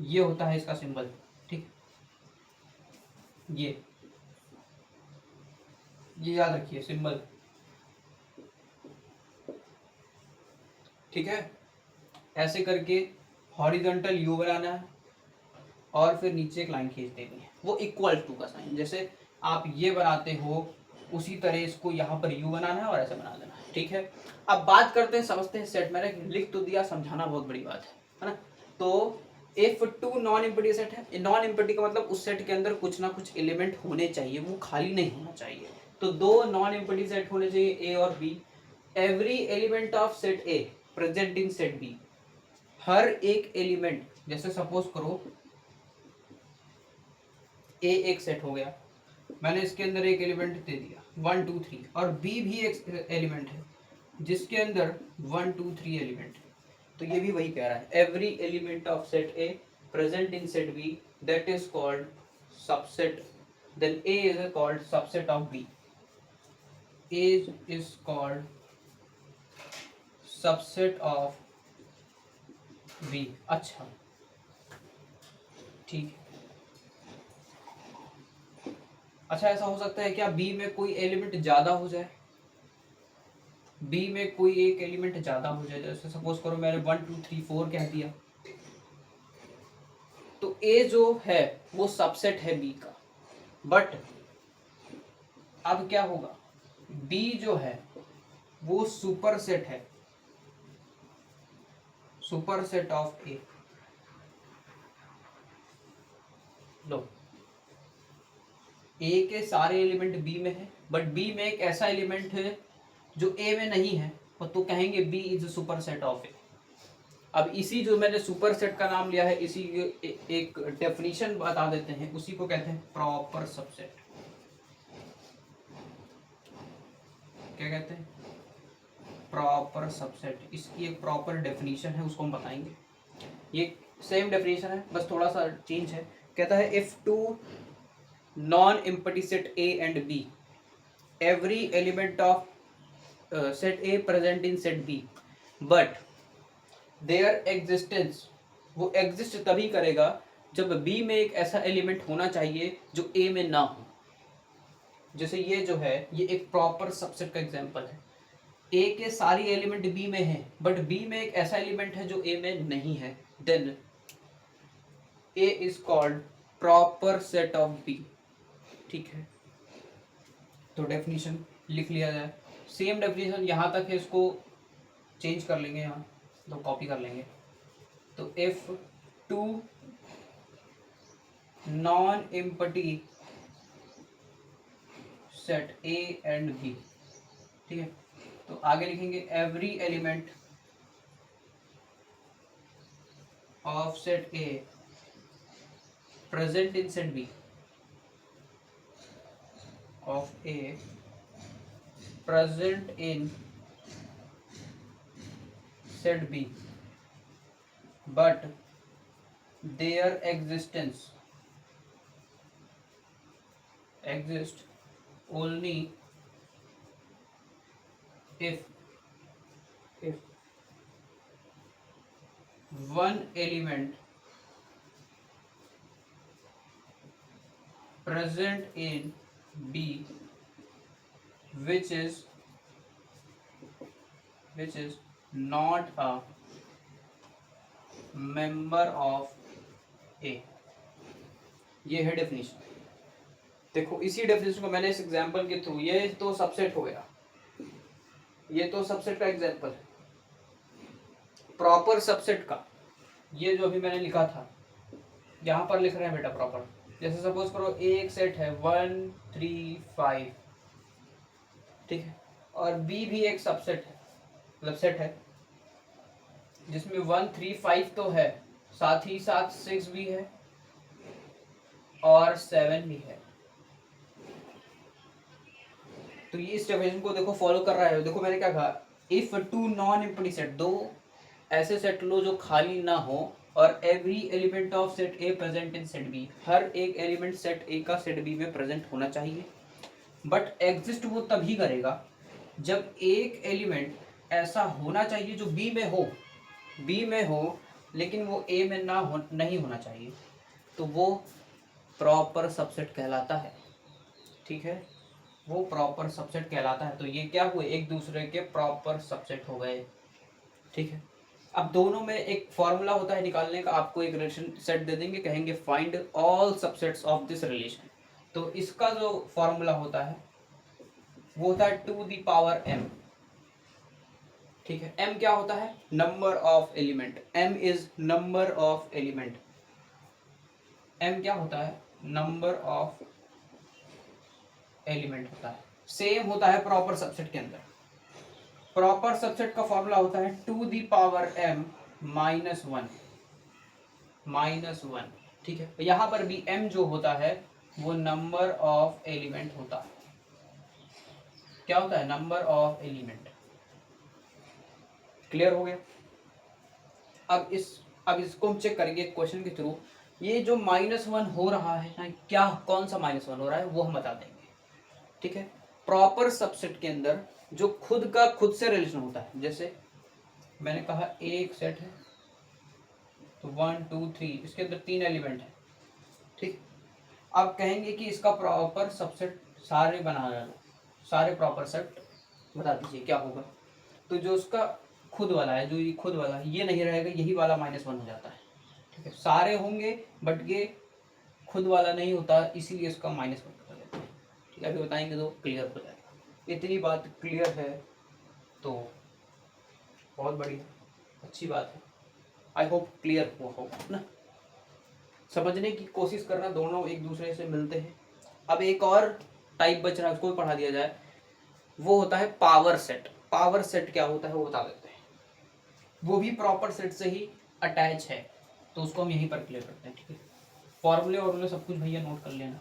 ये होता है इसका सिंबल, ठीक, ये याद रखिए सिंबल, ठीक है। ऐसे करके हॉरिजॉन्टल यू बनाना है और फिर नीचे एक लाइन खींच देनी है, वो इक्वल टू का साइन, जैसे आप ये बनाते हो उसी तरह इसको यहाँ पर यू बनाना है और ऐसे बना देना है, ठीक है। अब बात करते हैं, समझते हैं सेट। मैंने लिख तो दिया, समझाना बहुत बड़ी बात है ना। तो if two non empty set है, नॉन इम्पटी का मतलब उस सेट के अंदर कुछ ना कुछ एलिमेंट होने चाहिए, वो खाली नहीं होना चाहिए। तो दो नॉन इम्पटी सेट होने चाहिए, ए और B. Every element of set A present in set B, हर एक एलिमेंट, जैसे सपोज करो ए एक सेट हो गया, मैंने इसके अंदर एक एलिमेंट दे दिया 1 2 3, और बी भी एक एलिमेंट है जिसके अंदर 1 2 3 एलिमेंट है, तो ये भी वही कह रहा है, every element of set A present in set B that is called subset, then A is called subset of B, A is called subset of B. अच्छा ठीक है। अच्छा ऐसा हो सकता है क्या बी में कोई एलिमेंट ज्यादा हो जाए, बी में कोई एक एलिमेंट ज्यादा हो जाए, जैसे सपोज करो मैंने 1 2 3 4 कह दिया, तो ए जो है वो सबसेट है बी का, बट अब क्या होगा, बी जो है वो सुपरसेट है, सुपरसेट ऑफ ए। लो, ए के सारे एलिमेंट बी में है, बट बी में एक ऐसा एलिमेंट है जो ए में नहीं है, और तो कहेंगे बी इज सुपरसेट ऑफ ए। अब इसी जो मैंने सुपरसेट का नाम लिया है, इसी एक डेफिनेशन बता देते हैं, उसी को कहते हैं प्रॉपर सबसेट। क्या कहते हैं, प्रॉपर सबसेट। इसकी एक प्रॉपर डेफिनेशन है, उसको हम बताएंगे। ये सेम डेफिनेशन है, बस थोड़ा सा चेंज है। कहता है if two non empty set A and B, every element of set A present in set B, but there existence, वो एग्जिस्ट तभी करेगा जब बी में एक ऐसा एलिमेंट होना चाहिए जो ए में ना हो। जैसे ये जो है, ये एक प्रॉपर सबसेट का एग्जांपल है। ए के सारी एलिमेंट बी में है, बट बी में एक ऐसा एलिमेंट है जो ए में नहीं है, then A is called proper set of B. ठीक है, तो डेफिनेशन लिख लिया जाए। सेम डेफिनेशन यहाँ तक है, इसको चेंज कर लेंगे यहाँ, तो कॉपी कर लेंगे। तो if two non empty set A and B, ठीक है, तो आगे लिखेंगे every element of set A present in set B, of A present in set B but their existence exists only if one element present in B which is not a member of A। ये है definition. देखो इसी definition को मैंने इस example के through, ये तो सबसेट हो गया, ये तो सबसेट का एग्जांपल है। प्रॉपर सबसेट का ये जो अभी मैंने लिखा था यहाँ पर लिख रहे हैं बेटा प्रॉपर। जैसे सपोज करो एक सेट है 1 3 5, ठीक है, और बी भी एक सबसेट है, मतलब सेट है जिसमें 1 3 5 तो है, साथ ही साथ 6 भी है और 7 भी है। तो ये इस डेफिनेशन को देखो फॉलो कर रहा है। देखो मैंने क्या कहा, if two non empty set, दो ऐसे सेट लो जो खाली ना हो, और every element of set A present in set B, हर एक एलिमेंट सेट ए का सेट बी में प्रेजेंट होना चाहिए। बट एग्जिस्ट वो तभी करेगा जब एक एलिमेंट ऐसा होना चाहिए जो बी में हो लेकिन वो ए में नहीं होना चाहिए, तो वो प्रॉपर सबसेट कहलाता है। ठीक है, वो प्रॉपर सबसेट कहलाता है। तो ये क्या हुए, एक दूसरे के प्रॉपर सबसेट हो गए। ठीक है, अब दोनों में एक फॉर्मूला होता है निकालने का। आपको एक रिलेशन सेट दे देंगे, कहेंगे find all subsets of this relation. तो इसका जो फॉर्मूला होता है वो होता है 2 दी पावर m। ठीक है, m क्या होता है, number of element. m is number of element. m क्या होता है, नंबर ऑफ एलिमेंट होता है। सेम होता है प्रॉपर सबसेट के अंदर। प्रॉपर सबसेट का फॉर्मूला होता है 2 दी पावर m -1। ठीक है, यहां पर भी m जो होता है वो नंबर ऑफ एलिमेंट होता है। क्या होता है, नंबर ऑफ एलिमेंट। क्लियर हो गया। अब इसको हम चेक करेंगे क्वेश्चन के थ्रू। ये जो -1 हो रहा है ना, क्या कौन सा -1 हो रहा है वो हम बता देंगे। ठीक है, प्रॉपर सबसेट के अंदर जो खुद से रिलेशन होता है, जैसे मैंने कहा एक सेट है तो 1 2 3, इसके अंदर 3 एलिमेंट है। ठीक, अब कहेंगे कि इसका प्रॉपर सबसेट सारे बना लो, सारे प्रॉपर सेट बता दीजिए क्या होगा। तो जो उसका खुद वाला है, जो ये खुद वाला है, ये नहीं रहेगा, यही वाला -1 हो जाता है। ठीक है, सारे होंगे बट ये खुद वाला नहीं होता, इसीलिए इसका -1 कर देते हैं। ठीक है, अभी बताएंगे तो क्लियर हो जाएगा। इतनी बात क्लियर है तो बहुत बढ़िया, अच्छी बात है। आई होप क्लियर हुआ होगा ना। समझने की कोशिश करना, दोनों एक दूसरे से मिलते हैं। अब एक और टाइप बच रहा है, उसको भी पढ़ा दिया जाए। वो होता है पावर सेट। पावर सेट क्या होता है वो बता देते हैं। वो भी प्रॉपर सेट से ही अटैच है, तो उसको हम यहीं पर क्लियर करते हैं। ठीक है, फॉर्मूले सब कुछ भैया नोट कर लेना।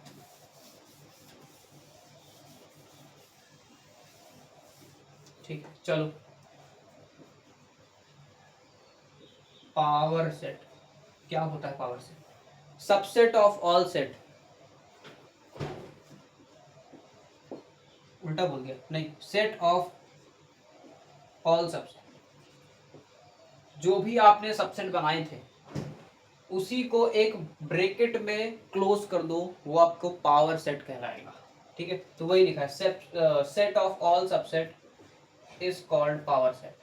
ठीक है, चलो पावर सेट क्या होता है। Power set subset of all set, उल्टा बोल गया, नहीं, सेट ऑफ ऑल सबसेट। जो भी आपने सबसेट बनाए थे उसी को एक ब्रैकेट में क्लोज कर दो, वो आपको पावर सेट कहलाएगा। ठीक है, तो वही लिखा है, set of all subset is called power set.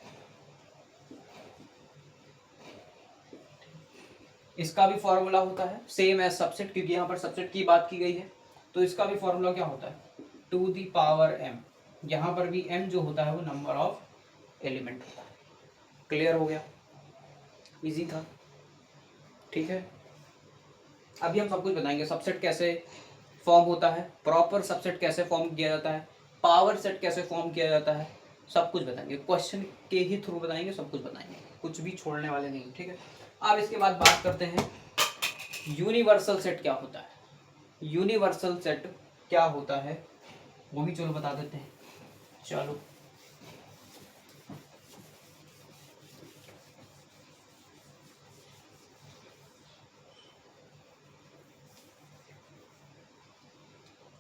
इसका भी फॉर्मूला होता है सेम एज सबसेट, क्योंकि यहाँ पर सबसेट की बात की गई है। तो इसका भी फॉर्मूला क्या होता है, 2 दी पावर m। यहाँ पर भी m जो होता है वो नंबर ऑफ एलिमेंट होता है। क्लियर हो गया, इजी था, ठीक है। अभी हम सब कुछ बताएंगे, सबसेट कैसे फॉर्म होता है, प्रॉपर सबसेट कैसे फॉर्म किया जाता है, पावर सेट कैसे फॉर्म किया जाता है, सब कुछ बताएंगे, क्वेश्चन के ही थ्रू बताएंगे, सब कुछ बताएंगे, कुछ भी छोड़ने वाले नहीं, ठीक है। अब इसके बाद बात करते हैं यूनिवर्सल सेट क्या होता है। यूनिवर्सल सेट क्या होता है वो भी चलो बता देते हैं। चलो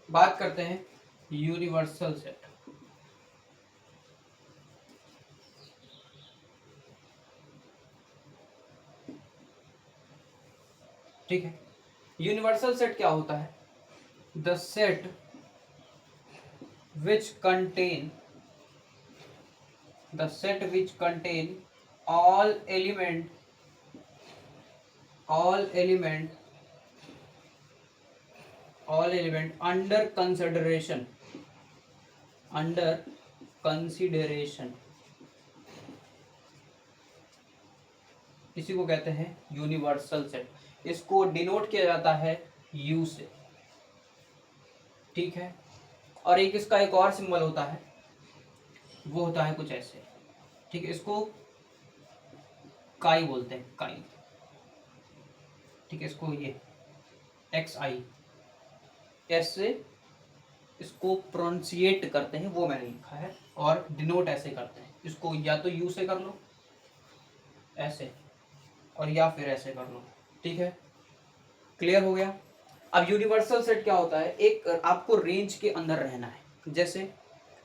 बात करते हैं यूनिवर्सल सेट। ठीक है, यूनिवर्सल सेट क्या होता है? The set which contain all element under consideration इसी को कहते हैं यूनिवर्सल सेट। इसको डिनोट किया जाता है यू से, ठीक है। और एक इसका एक और सिंबल होता है, वो होता है कुछ ऐसे, ठीक है। इसको काई बोलते हैं, काई, ठीक है। इसको ये एक्स आई ऐसे इसको प्रोनाउंसिएट करते हैं, वो मैंने लिखा है, और डिनोट ऐसे करते हैं। इसको या तो यू से कर लो ऐसे, और या फिर ऐसे कर लो, ठीक है। क्लियर हो गया। अब यूनिवर्सल सेट क्या होता है? एक आपको रेंज के अंदर रहना है। जैसे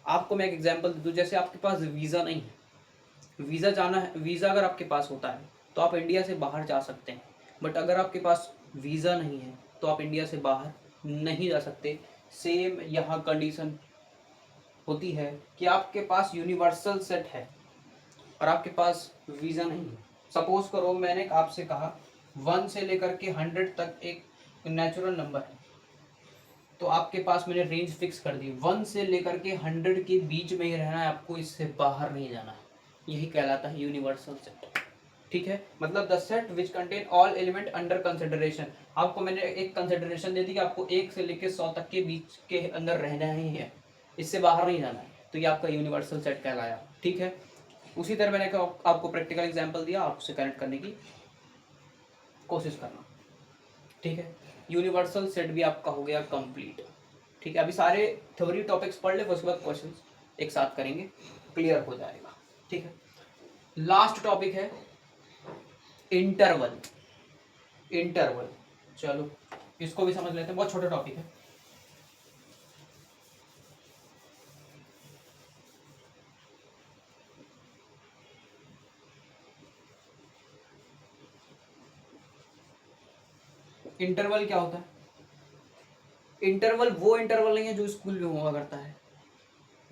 आपको मैं एक एग्जांपल दे दूं, जैसे आपके पास वीज़ा नहीं है, वीज़ा जाना है, वीज़ा अगर आपके पास होता है तो आप इंडिया से बाहर जा सकते हैं, बट अगर आपके पास वीज़ा नहीं है तो आप इंडिया से बाहर नहीं जा सकते। सेम यहाँ कंडीशन होती है कि आपके पास यूनिवर्सल सेट है और आपके पास वीज़ा नहीं है। सपोज करो मैंने आपसे कहा 1 से लेकर के 100 तक एक नेचुरल नंबर है, तो आपके पास मैंने रेंज फिक्स कर दी, 1 से लेकर के 100 के बीच में ही रहना है आपको, इससे बाहर नहीं जाना है। यही कहलाता है यूनिवर्सल सेट, ठीक है। मतलब the set which contain all element under consideration. आपको मैंने एक कंसिडरेशन दे दी कि आपको 1 से लेकर 100 तक के बीच के अंदर रहना ही है, इससे बाहर नहीं जाना है, तो ये आपका यूनिवर्सल सेट कहलाया, ठीक है। उसी तरह मैंने आपको प्रैक्टिकल एग्जाम्पल दिया, आपसे कनेक्ट करने की कोशिश करना, ठीक है। यूनिवर्सल सेट भी आपका हो गया कंप्लीट, ठीक है। अभी सारे थ्योरी टॉपिक्स पढ़ ले, उसके बाद क्वेश्चंस एक साथ करेंगे, क्लियर हो जाएगा, ठीक है। लास्ट टॉपिक है इंटरवल। इंटरवल, चलो इसको भी समझ लेते हैं, बहुत छोटा टॉपिक है। इंटरवल क्या होता है? इंटरवल वो इंटरवल नहीं है जो स्कूल में हुआ करता है,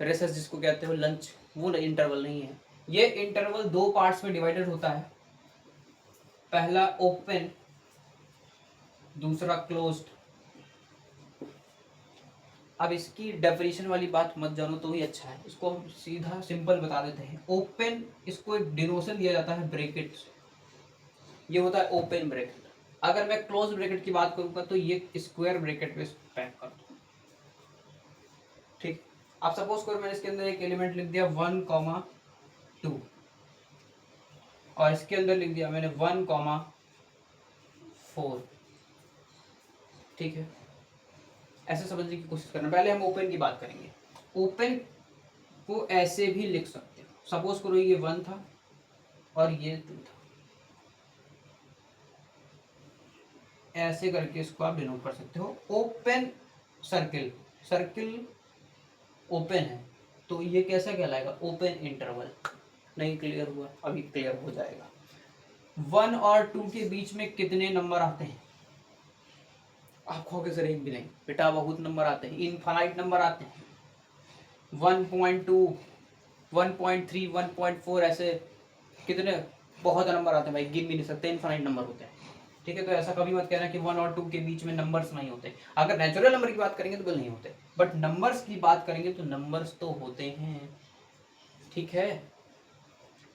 रेसेस जिसको कहते हो, लंच, वो इंटरवल नहीं है। ये इंटरवल 2 पार्ट्स में डिवाइडेड होता है, पहला ओपन, दूसरा क्लोज्ड। अब इसकी डेफिनेशन वाली बात मत जानो तो ही अच्छा है, इसको हम सीधा सिंपल बता देते हैं। ओपन, इसको एक डिनोशन दिया जाता है ब्रैकेट से, ये होता है ओपन ब्रैकेट। अगर मैं क्लोज ब्रैकेट की बात करूंगा तो ये स्क्वायर ब्रैकेट में पैक कर दो, ठीक। आप सपोज करो मैंने इसके अंदर एक एलिमेंट लिख दिया 1,2 और इसके अंदर लिख दिया मैंने 1,4, ठीक है। ऐसे समझने की कोशिश करना। पहले हम ओपन की बात करेंगे। ओपन को ऐसे भी लिख सकते हो, सपोज करो ये 1 था और ये 2 था, ऐसे करके इसको आप डिनोट कर सकते हो। ओपन सर्किल, सर्किल ओपन है तो ये कैसा कहलाएगा? Open interval. नहीं क्लियर हुआ? अभी क्लियर हो जाएगा। 1 और 2 के बीच में कितने नंबर आते हैं? आप कहोगे सर एक भी नहीं, बेटा बहुत नंबर आते हैं, इनफाइनाइट नंबर आते हैं। 1.2, 1.3, 1.4 ऐसे कितने बहुत नंबर आते हैं भाई, गिन भी नहीं सकते, इनफाइनाइट नंबर होते हैं, ठीक है। तो ऐसा कभी मत कहना कि 1 और 2 के बीच में नंबर्स नहीं होते। अगर नेचुरल नंबर की बात करेंगे तो बिल्कुल नहीं होते, बट नंबर्स की बात करेंगे तो नंबर्स तो होते हैं, ठीक है।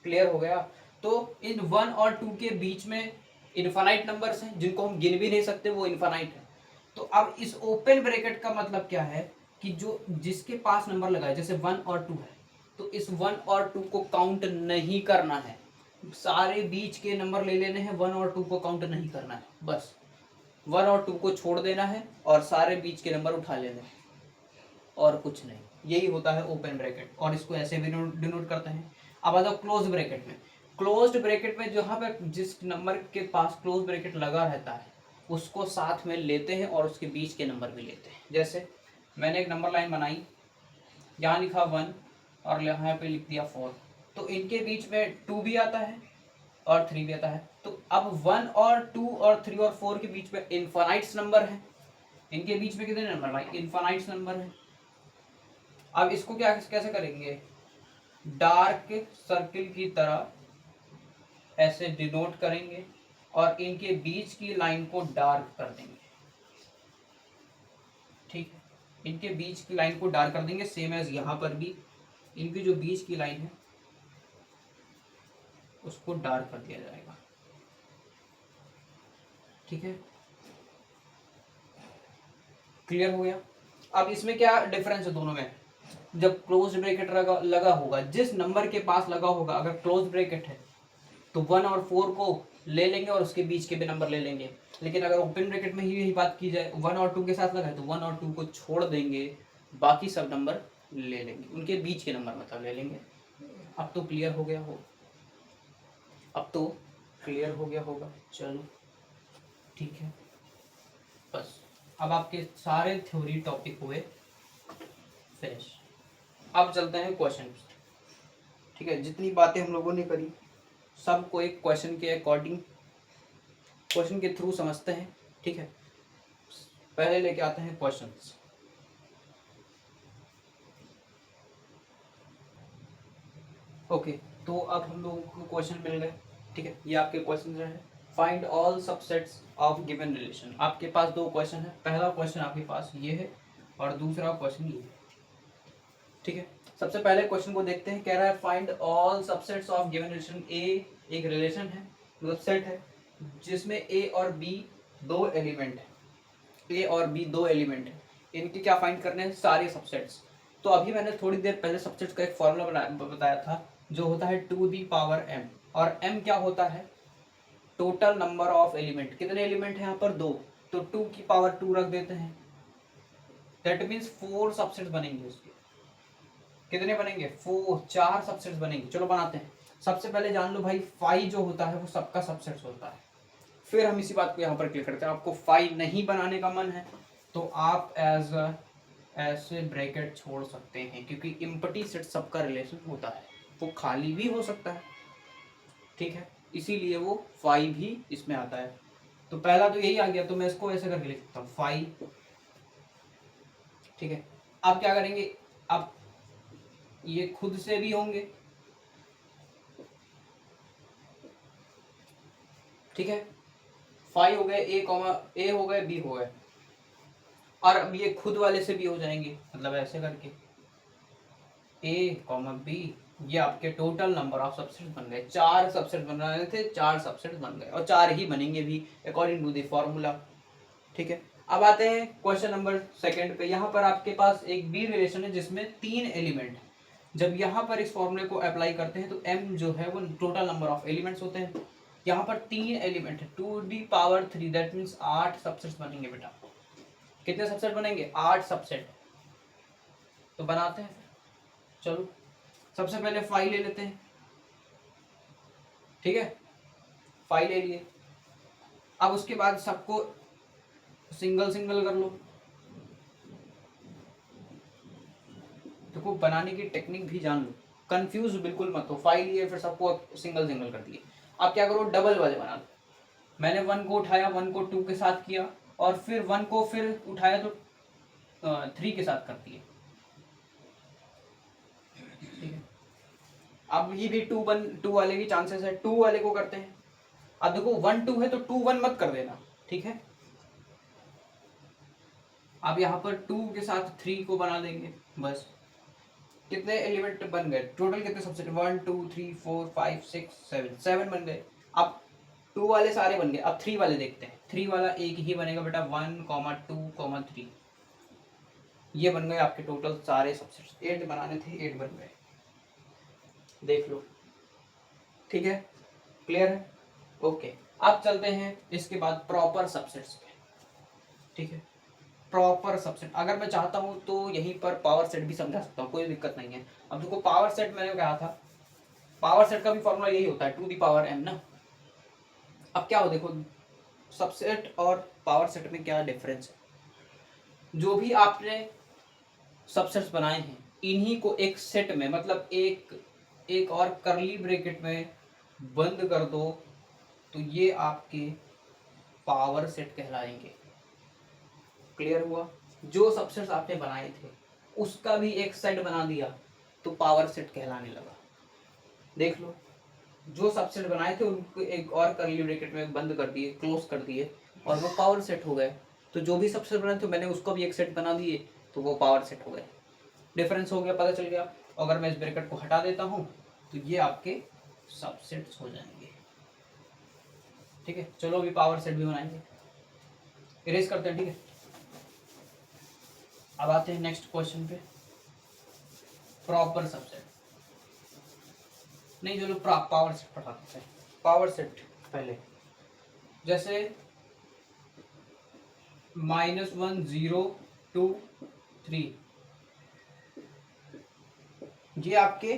क्लियर हो गया? तो इन 1 और 2 के बीच में इनफाइनाइट नंबर्स हैं जिनको हम गिन भी नहीं सकते, वो इनफाइनाइट है। तो अब इस ओपन ब्रैकेट का मतलब क्या है कि जो जिसके पास नंबर लगा है, जैसे 1 और 2 है, तो इस 1 और 2 को काउंट नहीं करना है, सारे बीच के नंबर ले लेने हैं, 1 और 2 को काउंट नहीं करना है, बस 1 और 2 को छोड़ देना है और सारे बीच के नंबर उठा लेने हैं, और कुछ नहीं। यही होता है ओपन ब्रैकेट, और इसको ऐसे भी डिनोट करते हैं। अब आ जाओ क्लोज ब्रैकेट में। क्लोज्ड ब्रैकेट में जहाँ पर जिस नंबर के पास क्लोज ब्रैकेट लगा रहता है उसको साथ में लेते हैं और उसके बीच के नंबर भी लेते हैं। जैसे मैंने एक नंबर लाइन बनाई, यहाँ लिखा 1 और यहाँ पे लिख दिया 4, तो इनके बीच में 2 भी आता है और 3 भी आता है। तो अब 1 और 2 और 3 और 4 के बीच में इनफाइनाइट्स नंबर है, इनके बीच में कितने नंबर भाई, इनफाइनाइट्स नंबर है। अब इसको क्या कैसे करेंगे, डार्क सर्किल की तरह ऐसे डिनोट करेंगे और इनके बीच की लाइन को डार्क कर देंगे, ठीक है, इनके बीच की लाइन को डार्क कर देंगे। सेम एज यहाँ पर भी इनकी जो बीच की लाइन है उसको डार्क कर दिया जाएगा, ठीक है, क्लियर हो गया। अब इसमें क्या डिफरेंस है दोनों में, जब क्लोज ब्रैकेट लगा होगा, जिस नंबर के पास लगा होगा अगर क्लोज ब्रैकेट है तो 1 और 4 को ले लेंगे और उसके बीच के भी नंबर ले लेंगे। लेकिन अगर ओपन ब्रैकेट में ही यही बात की जाए, 1 और 2 के साथ लगा है तो 1 और 2 को छोड़ देंगे, बाकी सब नंबर ले लेंगे, उनके बीच के नंबर मतलब ले लेंगे। अब तो क्लियर हो गया हो, अब तो क्लियर हो गया होगा, चलो ठीक है। बस अब आपके सारे थ्योरी टॉपिक हुए फिनिश। अब चलते हैं क्वेश्चन, ठीक है। जितनी बातें हम लोगों ने करी सबको एक क्वेश्चन के अकॉर्डिंग, क्वेश्चन के थ्रू समझते हैं, ठीक है। पहले लेके आते हैं क्वेश्चंस। ओके, तो अब हम लोगों को क्वेश्चन मिल गए, ठीक है। ये आपके क्वेश्चन रहे, find all subsets of given relation. आपके पास दो क्वेश्चन है, पहला क्वेश्चन आपके पास ये है और दूसरा क्वेश्चन ये है, ठीक है। सबसे पहले क्वेश्चन को देखते हैं, कह रहा है find all subsets of given relation. A एक रिलेशन है, मतलब सेट है जिसमें ए और बी दो एलिमेंट है, ए और बी दो एलिमेंट है, इनके क्या फाइंड करने हैं, सारे सबसेट्स। तो अभी मैंने थोड़ी देर पहले सबसेट्स का एक फॉर्मूला बताया था जो होता है 2 दी पावर m, और m क्या होता है, टोटल नंबर ऑफ एलिमेंट। कितने एलिमेंट है यहाँ पर, 2, तो 2 की पावर 2 रख देते हैं, दैट मीन्स 4 सबसेट्स बनेंगे उसके। कितने बनेंगे, 4, 4 सबसेट्स बनेंगे। चलो बनाते हैं। सबसे पहले जान लो भाई, फाई जो होता है वो सबका सबसेट्स होता है। फिर हम इसी बात को यहाँ पर क्लिक करते हैं। आपको फाई नहीं बनाने का मन है तो आप एज ऐसे ब्रैकेट छोड़ सकते हैं, क्योंकि इम्पटी सेट सबका रिलेशन होता है, वो खाली भी हो सकता है, ठीक है, इसीलिए वो फाई भी इसमें आता है। तो पहला तो यही आ गया, तो मैं इसको ऐसे करके लिख सकता हूँ फाई, ठीक है। अब क्या करेंगे, अब ये खुद से भी होंगे, ठीक है, फाई हो गए, ए कॉमा ए हो गए, बी हो गए, और अब ये खुद वाले से भी हो जाएंगे, मतलब ऐसे करके ए कॉमा बी, ये आपके टोटल नंबर ऑफ सबसेट्स बन गए। 4 सबसेट बन रहे थे, 4 सबसेट्स बन गए, और 4 ही बनेंगे भी अकॉर्डिंग टू द फॉर्मूला, ठीक है। अब आते हैं क्वेश्चन नंबर सेकंड पे। यहाँ पर आपके पास एक बी रिलेशन है जिसमें 3 एलिमेंट है। जब यहाँ पर इस फॉर्मूले को अप्लाई करते हैं तो m जो है वो टोटल नंबर ऑफ एलिमेंट्स होते हैं। यहाँ पर 3 एलिमेंट है, 2 the power 3, that means 8 subsets बनेंगे बेटा। कितने सबसेट बनेंगे, 8 सबसेट। तो बनाते हैं, चलो सबसे पहले फाइल ले लेते हैं, ठीक है, फाइल ले लिए। अब उसके बाद सबको सिंगल सिंगल कर लो। देखो बनाने की टेक्निक भी जान लो, कंफ्यूज बिल्कुल मत हो। फाइल लिए फिर सबको सिंगल सिंगल कर दिए। अब क्या करो, डबल वाले बना लो। मैंने 1 को उठाया, 1 को 2 के साथ किया, और फिर 1 को फिर उठाया तो 3 के साथ कर दिए, ठीक है। अब ये भी 2 वाले की चांसेस है, 2 वाले को करते हैं। अब देखो 1 2 है तो 2 1 मत कर देना, ठीक है। अब यहाँ पर 2 के साथ 3 को बना देंगे, बस कितने एलिमेंट बन गए टोटल, कितने सबसेट, 1 2 3 4 5 6 7, 7 बन गए। अब 2 वाले सारे बन गए, अब 3 वाले देखते हैं। 3 वाला एक ही बनेगा बेटा, 1 2 3, ये बन गए आपके टोटल सारे सबसेट्स। 8 बनाने थे, 8 बन गए, देख लो। ठीक है, क्लियर है, ओके। अब चलते हैं इसके बाद प्रॉपर सबसेट्स पे। ठीक है, प्रॉपर सबसेट अगर मैं चाहता हूं तो यहीं पर पावर सेट भी समझा सकता हूँ, कोई दिक्कत नहीं है। अब देखो पावर सेट मैंने कहा था, पावर सेट का भी फॉर्मूला यही होता है, टू दी पावर एन ना। अब क्या हो, देखो सबसेट और पावर सेट में क्या डिफरेंस है। जो भी आपने सबसेट्स बनाए हैं इन्हीं को एक सेट में, मतलब एक और करली ब्रैकेट में बंद कर दो तो ये आपके पावर सेट कहलाएंगे। क्लियर हुआ, जो सबसेट्स आपने बनाए थे उसका भी एक सेट बना दिया तो पावर सेट कहलाने लगा। देख लो, जो सबसेट बनाए थे उनको एक और करली ब्रैकेट में बंद कर दिए, क्लोज कर दिए, और वो पावर सेट हो गए। तो जो भी सबसेट बनाए थे मैंने उसको भी एक सेट बना दिए तो वो पावर सेट हो गए। डिफरेंस हो गया, पता चल गया। अगर मैं इस ब्रैकेट को हटा देता हूं तो ये आपके सबसेट्स हो जाएंगे। ठीक है, चलो अभी पावर सेट भी बनाएंगे, इरेज करते हैं। ठीक है, अब आते हैं नेक्स्ट क्वेश्चन पे, प्रॉपर सबसेट। नहीं चलो पावर सेट पढ़ाते हैं। पावर सेट पहले, जैसे -1 0 2 3, ये आपके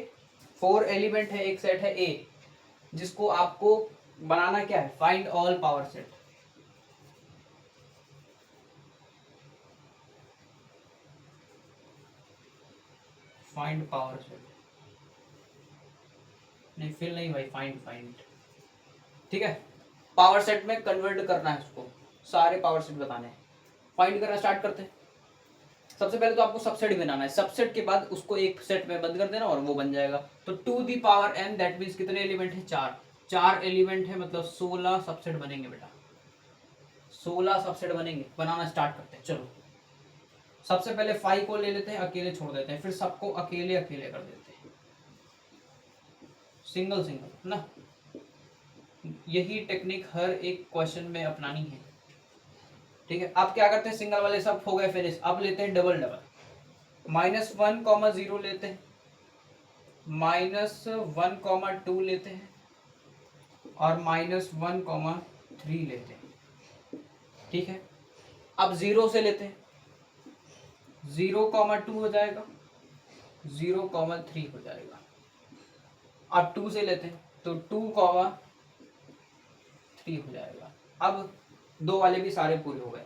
4 एलिमेंट है, एक सेट है ए, जिसको आपको बनाना क्या है, find all power set. Find power set, नहीं फिल नहीं भाई, फाइंड। ठीक है, पावर सेट में कन्वर्ट करना है उसको, सारे पावर सेट बताने हैं। फाइंड करना स्टार्ट करते हैं। सबसे पहले तो आपको सबसेट ही बनाना है, सबसेट के बाद उसको एक सेट में बंद कर देना और वो बन जाएगा। तो to the power n, that means कितने एलिमेंट है, 4। 4 एलिमेंट है, मतलब 16 सबसेट बनेंगे बेटा, 16 सबसेट बनेंगे। बनाना स्टार्ट करते हैं, चलो। सबसे पहले 5 को ले लेते हैं, अकेले छोड़ देते हैं, फिर सबको अकेले अकेले कर देते हैं, सिंगल सिंगल ना। यही टेक्निक हर एक क्वेश्चन में अपनानी है। ठीक है, अब क्या करते हैं, सिंगल वाले सब हो गए फिनिश। अब लेते हैं डबल डबल, -1 0 लेते हैं, -1 2 लेते हैं, और -1 3 लेते हैं। ठीक है, अब 0 से लेते हैं, 0 2 हो जाएगा, 0 3 हो जाएगा। अब 2 से लेते हैं तो 2 3 हो जाएगा। अब 2 वाले भी सारे पूरे हो गए।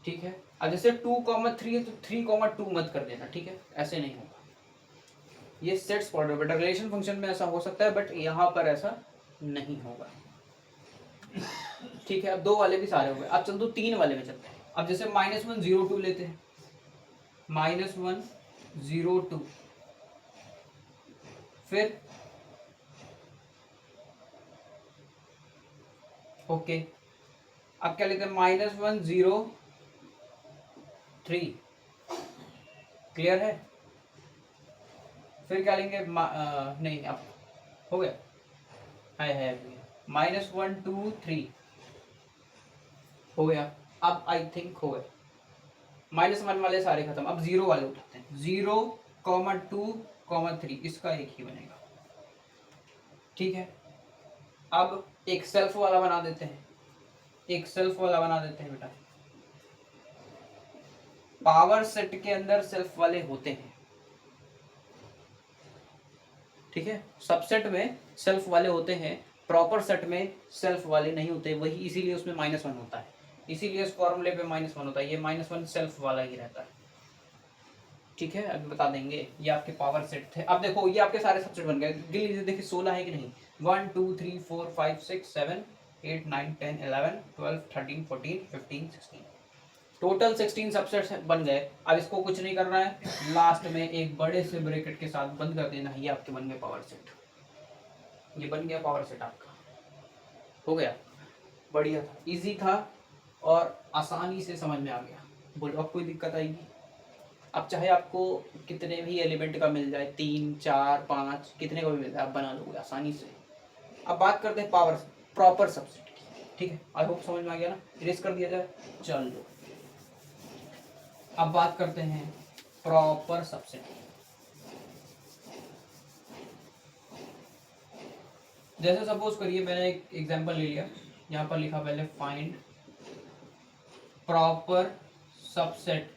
ठीक है, अब जैसे 2 3 है तो 3 2 मत कर देना। ठीक है, ऐसे नहीं होगा, ये सेट्स फॉर बेटा, रिलेशन फंक्शन में ऐसा हो सकता है बट यहाँ पर ऐसा नहीं होगा। ठीक है, अब 2 वाले भी सारे हो गए। अब चल तो 3 वाले में चलते हैं। अब जैसे -1 0 2 लेते हैं, -1 0 2, फिर ओके, अब क्या लेते हैं, -1 0 3, क्लियर है। फिर क्या लेंगे, नहीं अब हो गया, है -1 2 3 हो गया। अब आई थिंक हो गए, -1 वाले सारे खत्म। अब 0 वाले उठाते हैं, 0 2 3, इसका एक ही बनेगा। ठीक है, अब एक सेल्फ वाला बना देते हैं, एक सेल्फ वाला बना देते हैं बेटा। पावर सेट के अंदर सेल्फ वाले होते हैं। ठीक है, सबसेट में सेल्फ वाले होते हैं, प्रॉपर सेट में सेल्फ वाले नहीं होते, वही इसीलिए उसमें -1 होता है, इसीलिए इस फॉर्मूले पे -1 होता है, ये -1 सेल्फ वाला ही रहता है। ठीक है, अभी बता देंगे। ये आपके पावर सेट थे। अब देखो ये आपके सारे सबसेट बन गए, गिन लीजिए, देखिए 16 है कि नहीं, 1 2 3 4 5 6 7 8 9 10 11 12 13 14 15 16, टोटल 16 सबसेट्स बन गए। अब इसको कुछ नहीं करना है, लास्ट में एक बड़े से ब्रैकेट के साथ बंद कर देना, ये आपके बन गए पावर सेट। ये बन गया पावर सेट आपका, हो गया, बढ़िया था, इजी था और आसानी से समझ में आ गया। बोलो अब कोई दिक्कत आएगी। अब चाहे आपको कितने भी एलिमेंट का मिल जाए, 3 4 5 कितने का भी मिल जाए, आप बना लोगे आसानी से। अब बात करते हैं पावर प्रॉपर सबसेट की, ठीक है। आई होप समझ में आ गया ना, इरेज कर दिया जाए। चलो अब बात करते हैं प्रॉपर सबसेट। जैसे सपोज करिए मैंने एक एग्जांपल ले लिया, यहाँ पर लिखा पहले फाइंड प्रॉपर सबसेट।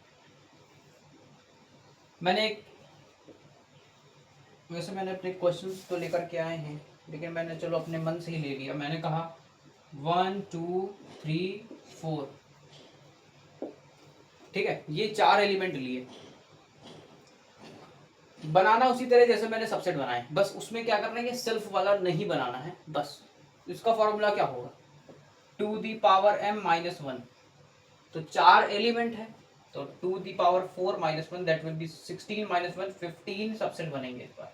वैसे मैंने अपने क्वेश्चंस तो लेकर के आए हैं, लेकिन मैंने चलो अपने मन से ही ले लिया। मैंने कहा 1 2 3 4, ठीक है। ये 4 एलिमेंट लिए, बनाना उसी तरह जैसे मैंने सबसेट बनाए, बस उसमें क्या करना है, ये सेल्फ वाला नहीं बनाना है। बस इसका फॉर्मूला क्या होगा, 2 दी पावर m माइनस 1, तो 4 एलिमेंट है, तो 2 the power 4 minus 1 that will be 16 minus 1, 15 subset बनेंगे इस बार।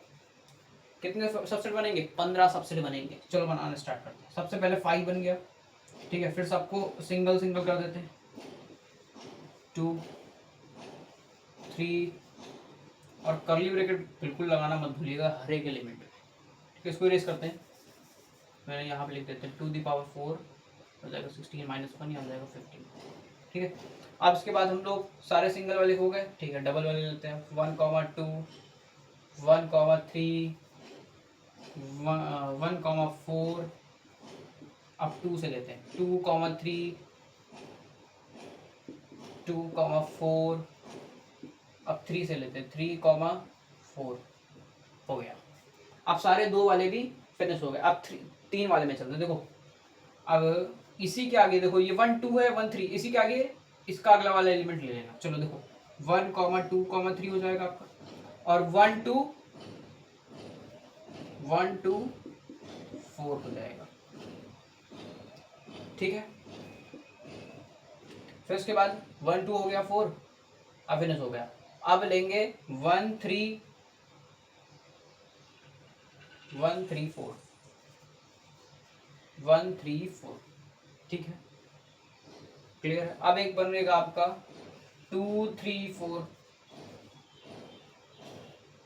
कितने सबसेट बनेंगे, 15 सबसेट बनेंगे। चलो बनाना स्टार्ट करते हैं। सबसे पहले 5 बन गया, ठीक है। फिर सबको सिंगल सिंगल कर देते हैं, 2 3, और कर्ली ब्रैकेट बिल्कुल लगाना मत भूलिएगा हर एक एलिमेंट में, ठीक है। इसको इरेज करते हैं। मैंने यहाँ पे लिख देते हैं 2 दी पावर 4 हो जाएगा 16 माइनस 1, यहाँ हो जाएगा 15, ठीक है। अब इसके बाद हम लोग सारे सिंगल वाले हो गए, ठीक है। डबल वाले लेते हैं, 1 2 1 3 1 4, अब 2 से लेते हैं, 2 3 2 4, अब 3 से लेते हैं, 3 4, हो गया। अब सारे 2 वाले भी फिनिश हो गए। अब 3 वाले में चलते हैं। देखो अब इसी के आगे देखो, ये 1 2 है, 1 3, इसी के आगे इसका अगला वाला एलिमेंट ले लेना। चलो देखो 1 2 3 हो जाएगा आपका, और 1 2 4 हो जाएगा, ठीक है। फिर उसके बाद 1 2 हो गया, 4 अब फिनिश हो गया। अब लेंगे 1 3 4, 1 3 4, ठीक है, क्लियर है। अब एक बनेगा आपका 2 3 4,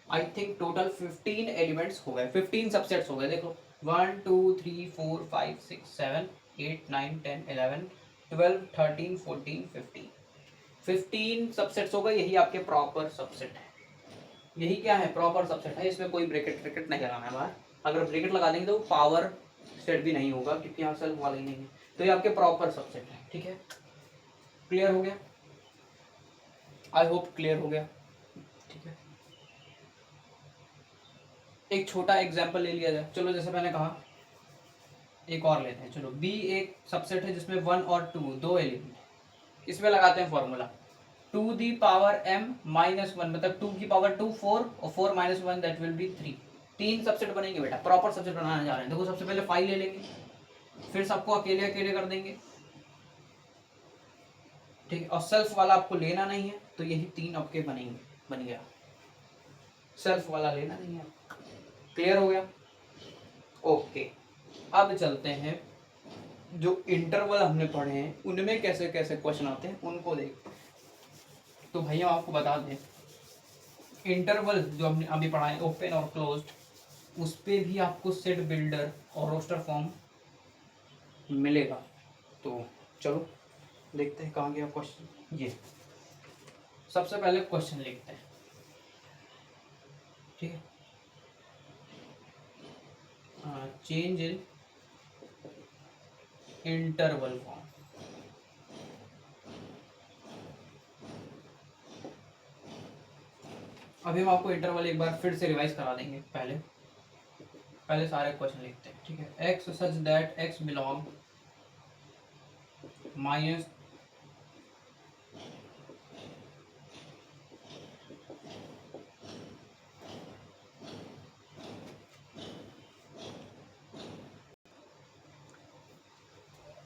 आई थिंक टोटल 15 एलिमेंट्स हो गए, 15 सबसेट्स हो गए। देखो 1 2 3 4 5 6 7 8 9 10 11 12 13 14 15 सबसेट्स हो गए। यही आपके प्रॉपर सबसेट है। यही क्या है, प्रॉपर सबसेट है। इसमें कोई ब्रैकेट ब्रैकेट नहीं लगाना है बाहर। अगर ब्रैकेट लगा देंगे तो पावर सेट भी नहीं होगा, क्योंकि यहाँ सेल्फ वाला ही नहीं है। तो ये आपके प्रॉपर सबसेट है, ठीक है। क्लियर हो गया, आई होप क्लियर हो गया, ठीक है। एक छोटा एग्जाम्पल ले लिया जाए। चलो जैसे मैंने कहा एक और लेते हैं। चलो बी एक सबसेट है जिसमें 1 और 2 दो एलिमेंट है। इसमें लगाते हैं formula 2 the power m minus 1, मतलब 2 की पावर 2 4, और 4 minus 1 that will be 3। 3 subset बनेंगे बेटा, प्रॉपर सबसेट बनाने जा रहे हैं। देखो सबसे पहले 5 ले लेंगे, फिर सबको अकेले अकेले कर देंगे, ठीक है। और सेल्फ वाला आपको लेना नहीं है, तो यही 3 आपके बनेंगे, बन गया। सेल्फ वाला लेना नहीं है, क्लियर हो गया, ओके। अब चलते हैं जो इंटरवल हमने पढ़े हैं उनमें कैसे कैसे क्वेश्चन आते हैं उनको देख। तो भैया आपको बता दें, इंटरवल जो हमने अभी पढ़ा है ओपन और क्लोज्ड, उस पर भी आपको सेट बिल्डर और रोस्टर फॉर्म मिलेगा। तो चलो देखते हैं कहाँ गया क्वेश्चन। ये सबसे पहले क्वेश्चन लिखते हैं, ठीक है। Change in interval form. अभी हम आपको इंटरवल एक बार फिर से रिवाइज करा देंगे। पहले सारे क्वेश्चन लिखते हैं, ठीक है। X such that x belong minus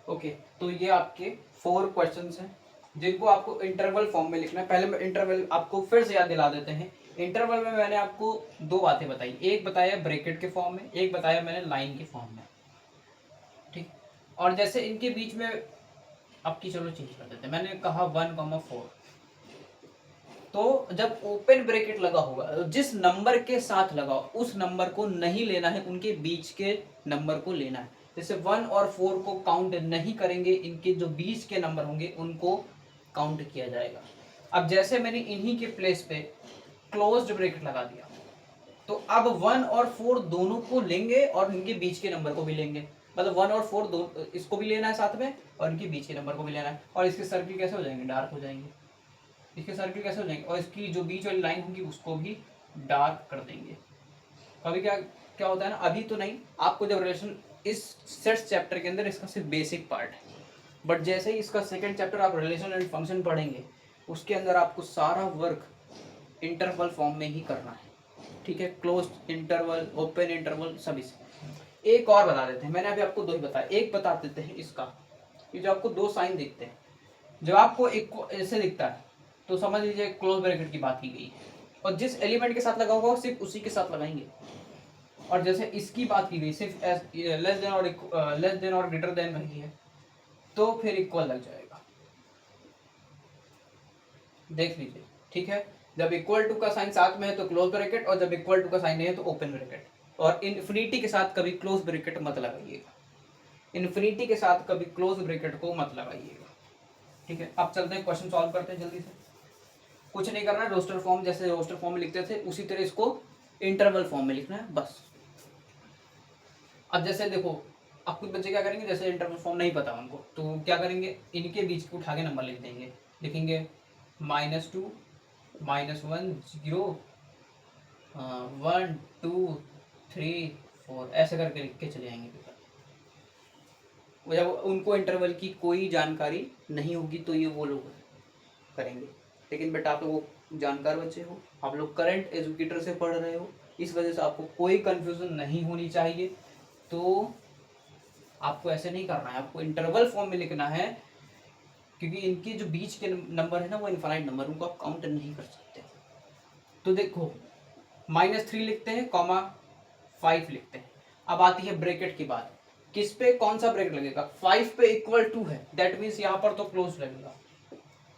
okay. तो ये आपके 4 क्वेश्चंस हैं जिनको आपको इंटरवल फॉर्म में लिखना है। पहले इंटरवल आपको फिर से याद दिला देते हैं। इंटरवल में मैंने आपको 2 बातें बताई, एक बताया ब्रैकेट के फॉर्म में, एक बताया मैंने लाइन के फॉर्म में, ठीक। और जैसे इनके बीच में आपकी, चलो चेंज कर देते हैं। मैंने कहा 1 4, तो जब ओपन ब्रैकेट लगा होगा, जिस नंबर के साथ लगा उस नंबर को नहीं लेना है, उनके बीच के नंबर को लेना है। जैसे 1 और 4 को काउंट नहीं करेंगे, इनके जो बीच के नंबर होंगे उनको काउंट किया जाएगा। अब जैसे मैंने इन्हीं के प्लेस पे क्लोज्ड ब्रैकेट लगा दिया, तो अब 1 और 4 दोनों को लेंगे और इनके बीच के नंबर को भी लेंगे। मतलब 1 और 4 दो इसको भी लेना है साथ में और इनके बीच के नंबर को भी लेना है। और इसके सर्किल कैसे हो जाएंगे? डार्क हो जाएंगे। इसके सर्किल कैसे हो जाएंगे? और इसकी जो बीच वाली लाइन होगी उसको भी डार्क कर देंगे। कभी क्या क्या होता है ना, अभी तो नहीं, आपको जब रिलेशन इस सेट्स चैप्टर के अंदर इसका सिर्फ बेसिक पार्ट है, बट जैसे ही इसका सेकंड चैप्टर आप रिलेशन एंड फंक्शन पढ़ेंगे, उसके अंदर आपको सारा वर्क इंटरवल फॉर्म में ही करना है। ठीक है, क्लोज्ड इंटरवल, ओपन इंटरवल, सभी से। एक और बता देते हैं, मैंने अभी आपको दो ही बताया, एक बता देते हैं इसका। ये जो आपको दो साइन दिखते हैं, जब आपको एक ऐसे दिखता है तो समझ लीजिए क्लोज ब्रैकेट की बात की गई है, और जिस एलिमेंट के साथ लगा होगा सिर्फ उसी के साथ लगाएंगे। और जैसे इसकी बात की गई सिर्फ लेस देन और ग्रेटर देन रही है, तो फिर इक्वल लग जाएगा। देख लीजिए, ठीक है। जब इक्वल टू का साइन साथ में है तो क्लोज ब्रैकेट, और जब इक्वल टू का साइन नहीं है तो ओपन ब्रैकेट। और इन्फिनिटी के साथ कभी क्लोज ब्रैकेट मत लगाइएगा, इन्फिनिटी के साथ कभी क्लोज ब्रैकेट को मत लगाइएगा। ठीक है, अब चलते हैं, क्वेश्चन सॉल्व करते हैं जल्दी से। कुछ नहीं करना है, रोस्टर फॉर्म जैसे रोस्टर फॉर्म में लिखते थे उसी तरह इसको इंटरवल फॉर्म में लिखना है बस। अब जैसे देखो, अब कुछ बच्चे क्या करेंगे, जैसे इंटरवल फॉर्म नहीं पता उनको, तो क्या करेंगे, इनके बीच को उठा के नंबर लिख देंगे। लिखेंगे -2 -1 0 1 2 3 4 ऐसे करके लिख के चले जाएंगे पेपर। जब उनको इंटरवल की कोई जानकारी नहीं होगी तो ये वो लोग करेंगे। लेकिन बेटा आप लोग जानकार बच्चे हो, आप लोग करंट एजुकेटर से पढ़ रहे हो, इस वजह से आपको कोई कंफ्यूजन नहीं होनी चाहिए। तो आपको ऐसे नहीं करना है, आपको इंटरवल फॉर्म में लिखना है, क्योंकि इनके जो बीच के नंबर है ना वो इनफाइनाइट नंबर, उनको आप काउंट नहीं कर सकते। तो देखो -3 लिखते हैं, -5 लिखते हैं। अब आती है ब्रैकेट की बात, किस पे कौन सा ब्रैकेट लगेगा? 5 पे इक्वल टू है, दैट मीन्स यहाँ पर तो क्लोज लगेगा।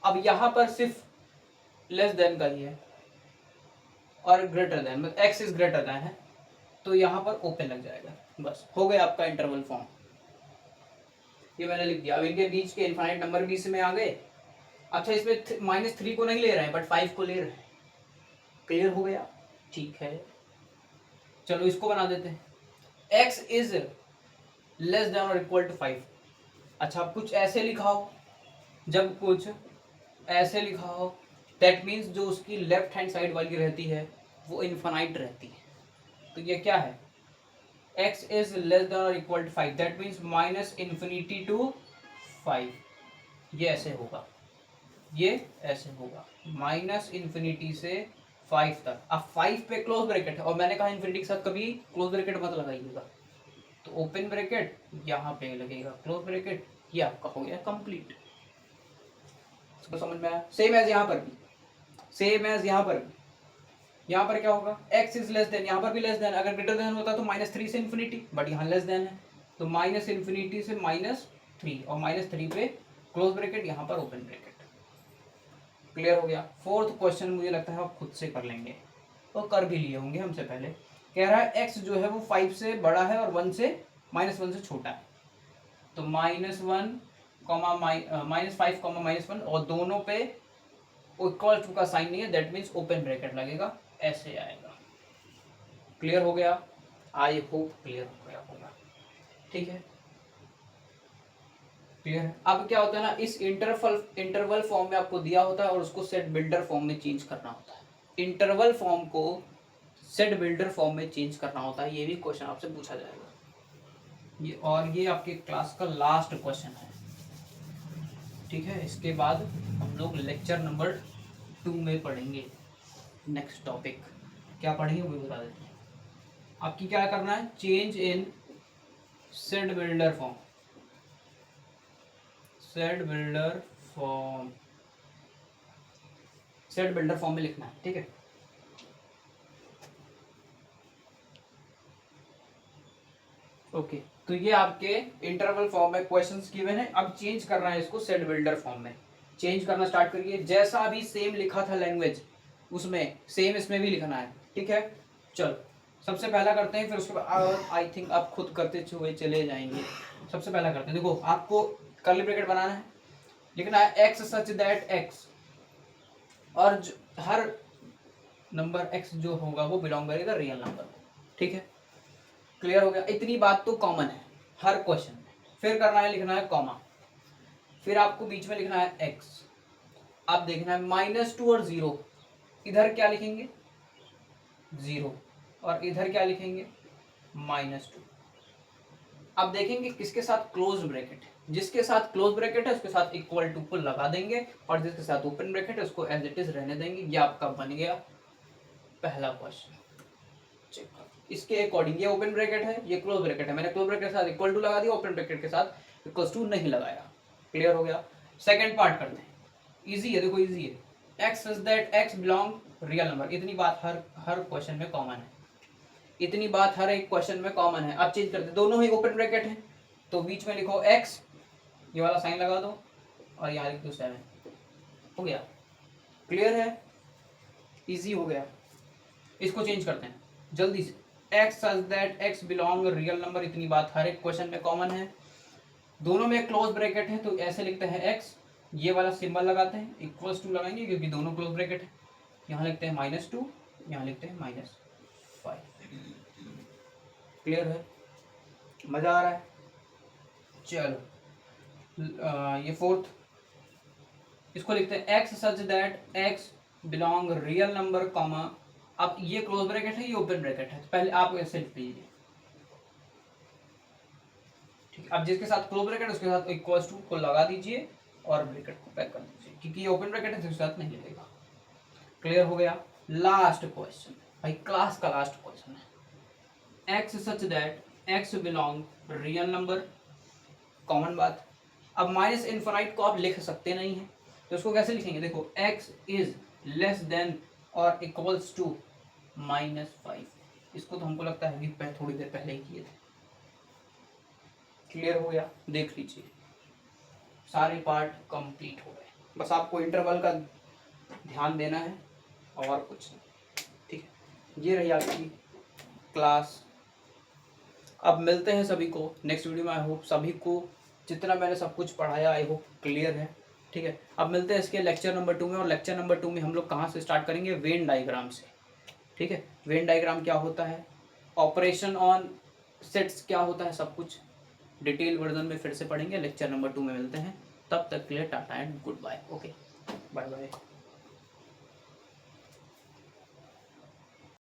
अब यहाँ पर सिर्फ लेस देन का ही है और ग्रेटर देन, मतलब एक्स इज ग्रेटर देन है, तो यहाँ पर ओपन लग जाएगा। बस हो गया आपका इंटरवल फॉर्म, ये मैंने लिख दिया। अब इनके बीच के इनफाइनाइट नंबर भी इसमें आ गए। अच्छा, इसमें -3 को नहीं ले रहे हैं बट 5 को ले रहे हैं। क्लियर हो गया? ठीक है, चलो इसको बना देते हैं। x इज लेस देन और इक्वल टू 5। अच्छा, कुछ ऐसे लिखा हो, जब कुछ ऐसे लिखा हो दैट मीन्स जो उसकी लेफ्ट हैंड साइड वाली रहती है वो इनफाइनाइट रहती है। तो ये क्या है? x इज लेस देन और equal to 5, that means -minus infinity to 5। ये ऐसे होगा, ये ऐसे होगा, -इन्फिनिटी से 5 तक। अब 5 पे क्लोज ब्रैकेट है, और मैंने कहा इन्फिनिटी के साथ कभी क्लोज ब्रैकेट मत लगाइएगा, तो ओपन ब्रैकेट यहाँ पे लगेगा, क्लोज ब्रैकेट, ये आपका हो गया कंप्लीट। इसको समझ में आया? सेम एज यहाँ पर भी, सेम एज यहाँ पर भी। यहाँ पर क्या होगा? x इज लेस देन, यहाँ पर भी लेस देन। अगर ग्रेटर देन होता तो -3 से इन्फिनिटी, बट यहाँ लेस देन है, तो -इन्फिनिटी से -3, और -3 पे क्लोज ब्रैकेट, यहाँ पर ओपन ब्रैकेट। क्लियर हो गया? फोर्थ क्वेश्चन मुझे लगता है आप खुद से कर लेंगे, और कर भी लिए होंगे हमसे पहले। कह रहा है x जो है वो 5 से बड़ा है और -1 से छोटा है, तो -1, -5, -1, और दोनों पे इक्वल टू का साइन नहीं है, दैट मीन्स ओपन ब्रैकेट लगेगा, ऐसे आएगा। क्लियर हो गया? आई होप क्लियर हो गया होगा। ठीक है, क्लियर है? अब क्या होता है ना, इस इंटरवल फॉर्म में आपको दिया होता है और उसको सेट बिल्डर फॉर्म में चेंज करना होता है। इंटरवल फॉर्म को सेट बिल्डर फॉर्म में चेंज करना होता है, ये भी क्वेश्चन आपसे पूछा जाएगा। ये और ये आपके क्लास का लास्ट क्वेश्चन है। ठीक है, इसके बाद हम लोग लेक्चर नंबर 2 में पढ़ेंगे नेक्स्ट टॉपिक। क्या पढ़ेंगे वो बता देते हैं। आपकी क्या करना है? Change in set builder form, set builder form, set builder form में लिखना है। ठीक है, ओके। तो ये आपके इंटरवल फॉर्म में क्वेश्चंस गिवन है, अब चेंज करना है इसको सेट बिल्डर फॉर्म में। चेंज करना स्टार्ट करिए, जैसा अभी सेम लिखा था लैंग्वेज उसमें सेम इसमें भी लिखना है, ठीक है। चलो सबसे पहला करते हैं, फिर उसके बाद आई थिंक आप खुद करते हुए चले जाएंगे। सबसे पहला करते हैं, देखो आपको कर्ली ब्रैकेट बनाना है, लिखना है एक्स सच दैट एक्स, और हर नंबर एक्स जो होगा वो बिलोंग करेगा रियल नंबर, ठीक है। क्लियर हो गया, इतनी बात तो कॉमन है हर क्वेश्चन में। फिर करना है, लिखना है कॉमा, फिर आपको बीच में लिखना है एक्स। अब देखना है -2 और 0, इधर क्या लिखेंगे 0 और इधर क्या लिखेंगे -2। अब देखेंगे किसके साथ क्लोज ब्रैकेट है, जिसके साथ क्लोज ब्रैकेट है उसके साथ इक्वल टू को लगा देंगे, और जिसके साथ ओपन ब्रैकेट है उसको एज इट इज रहने देंगे। ये आपका बन गया पहला क्वेश्चन। इसके अकॉर्डिंग ये ओपन ब्रैकेट है, ये क्लोज ब्रैकेट है, मैंने क्लोज ब्रैकेट के साथ इक्वल टू लगा दिया, ओपन ब्रैकेट के साथ इक्वल टू नहीं लगाया। क्लियर हो गया। सेकंड पार्ट करते हैं, इजी है, देखो इजी है। X such that x belong real number, इतनी बात हर क्वेश्चन में कॉमन है, इतनी बात हर एक क्वेश्चन में कॉमन है। अब चेंज करते हैं, दोनों ही ओपन ब्रैकेट है, तो बीच में लिखो एक्स, ये वाला साइन लगा दो, और यहाँ लिख दो 7, हो गया। क्लियर है, इजी हो गया। इसको चेंज करते हैं जल्दी से, x such that x belong real number, इतनी बात हर एक क्वेश्चन में कॉमन है, दोनों में क्लोज ब्रैकेट है, तो ऐसे लिखते हैं एक्स, ये वाला सिंबल लगाते हैं, इक्वल्स टू लगाएंगे क्योंकि दोनों क्लोज ब्रैकेट है, यहाँ लिखते हैं -2, यहाँ लिखते हैं -5। क्लियर है, मजा आ रहा है। चलो ये फोर्थ, इसको लिखते हैं x such that x belong real number comma, अब ये क्लोज ब्रैकेट है, ये ओपन ब्रैकेट है, तो पहले आप ऐसे लिख लीजिए, ठीक है। अब जिसके साथ क्लोज ब्रैकेट उसके साथ इक्वल्स टू को लगा दीजिए और ब्रैकेट को पैक कर दीजिए, क्योंकि ये ओपन ब्रैकेट है तो उसके साथ नहीं लगेगा। क्लियर हो गया। लास्ट क्वेश्चन भाई, क्लास का लास्ट क्वेश्चन है, x such that x belong real number, common बात। अब माइनस इनफाइनाइट को आप लिख सकते नहीं है, तो उसको कैसे लिखेंगे, देखो एक्स इज लेस देन और इक्वल्स टू -5, इसको तो हमको लगता है कि थोड़ी देर पहले ही किए थे। क्लियर हो गया, देख लीजिए सारे पार्ट कंप्लीट हो गए, बस आपको इंटरवल का ध्यान देना है और कुछ नहीं, ठीक है। ये रही आपकी क्लास। अब मिलते हैं सभी को नेक्स्ट वीडियो में। आई होप सभी को जितना मैंने सब कुछ पढ़ाया आई होप क्लियर है, ठीक है। अब मिलते हैं इसके लेक्चर नंबर 2 में, और लेक्चर नंबर 2 में हम लोग कहाँ से स्टार्ट करेंगे, वेन डायग्राम से, ठीक है। वेन डायग्राम क्या होता है, ऑपरेशन ऑन सेट्स क्या होता है, सब कुछ डिटेल वर्जन में फिर से पढ़ेंगे। लेक्चर नंबर 2 में मिलते हैं, तब तक के लिए tata and goodbye. Okay, bye bye.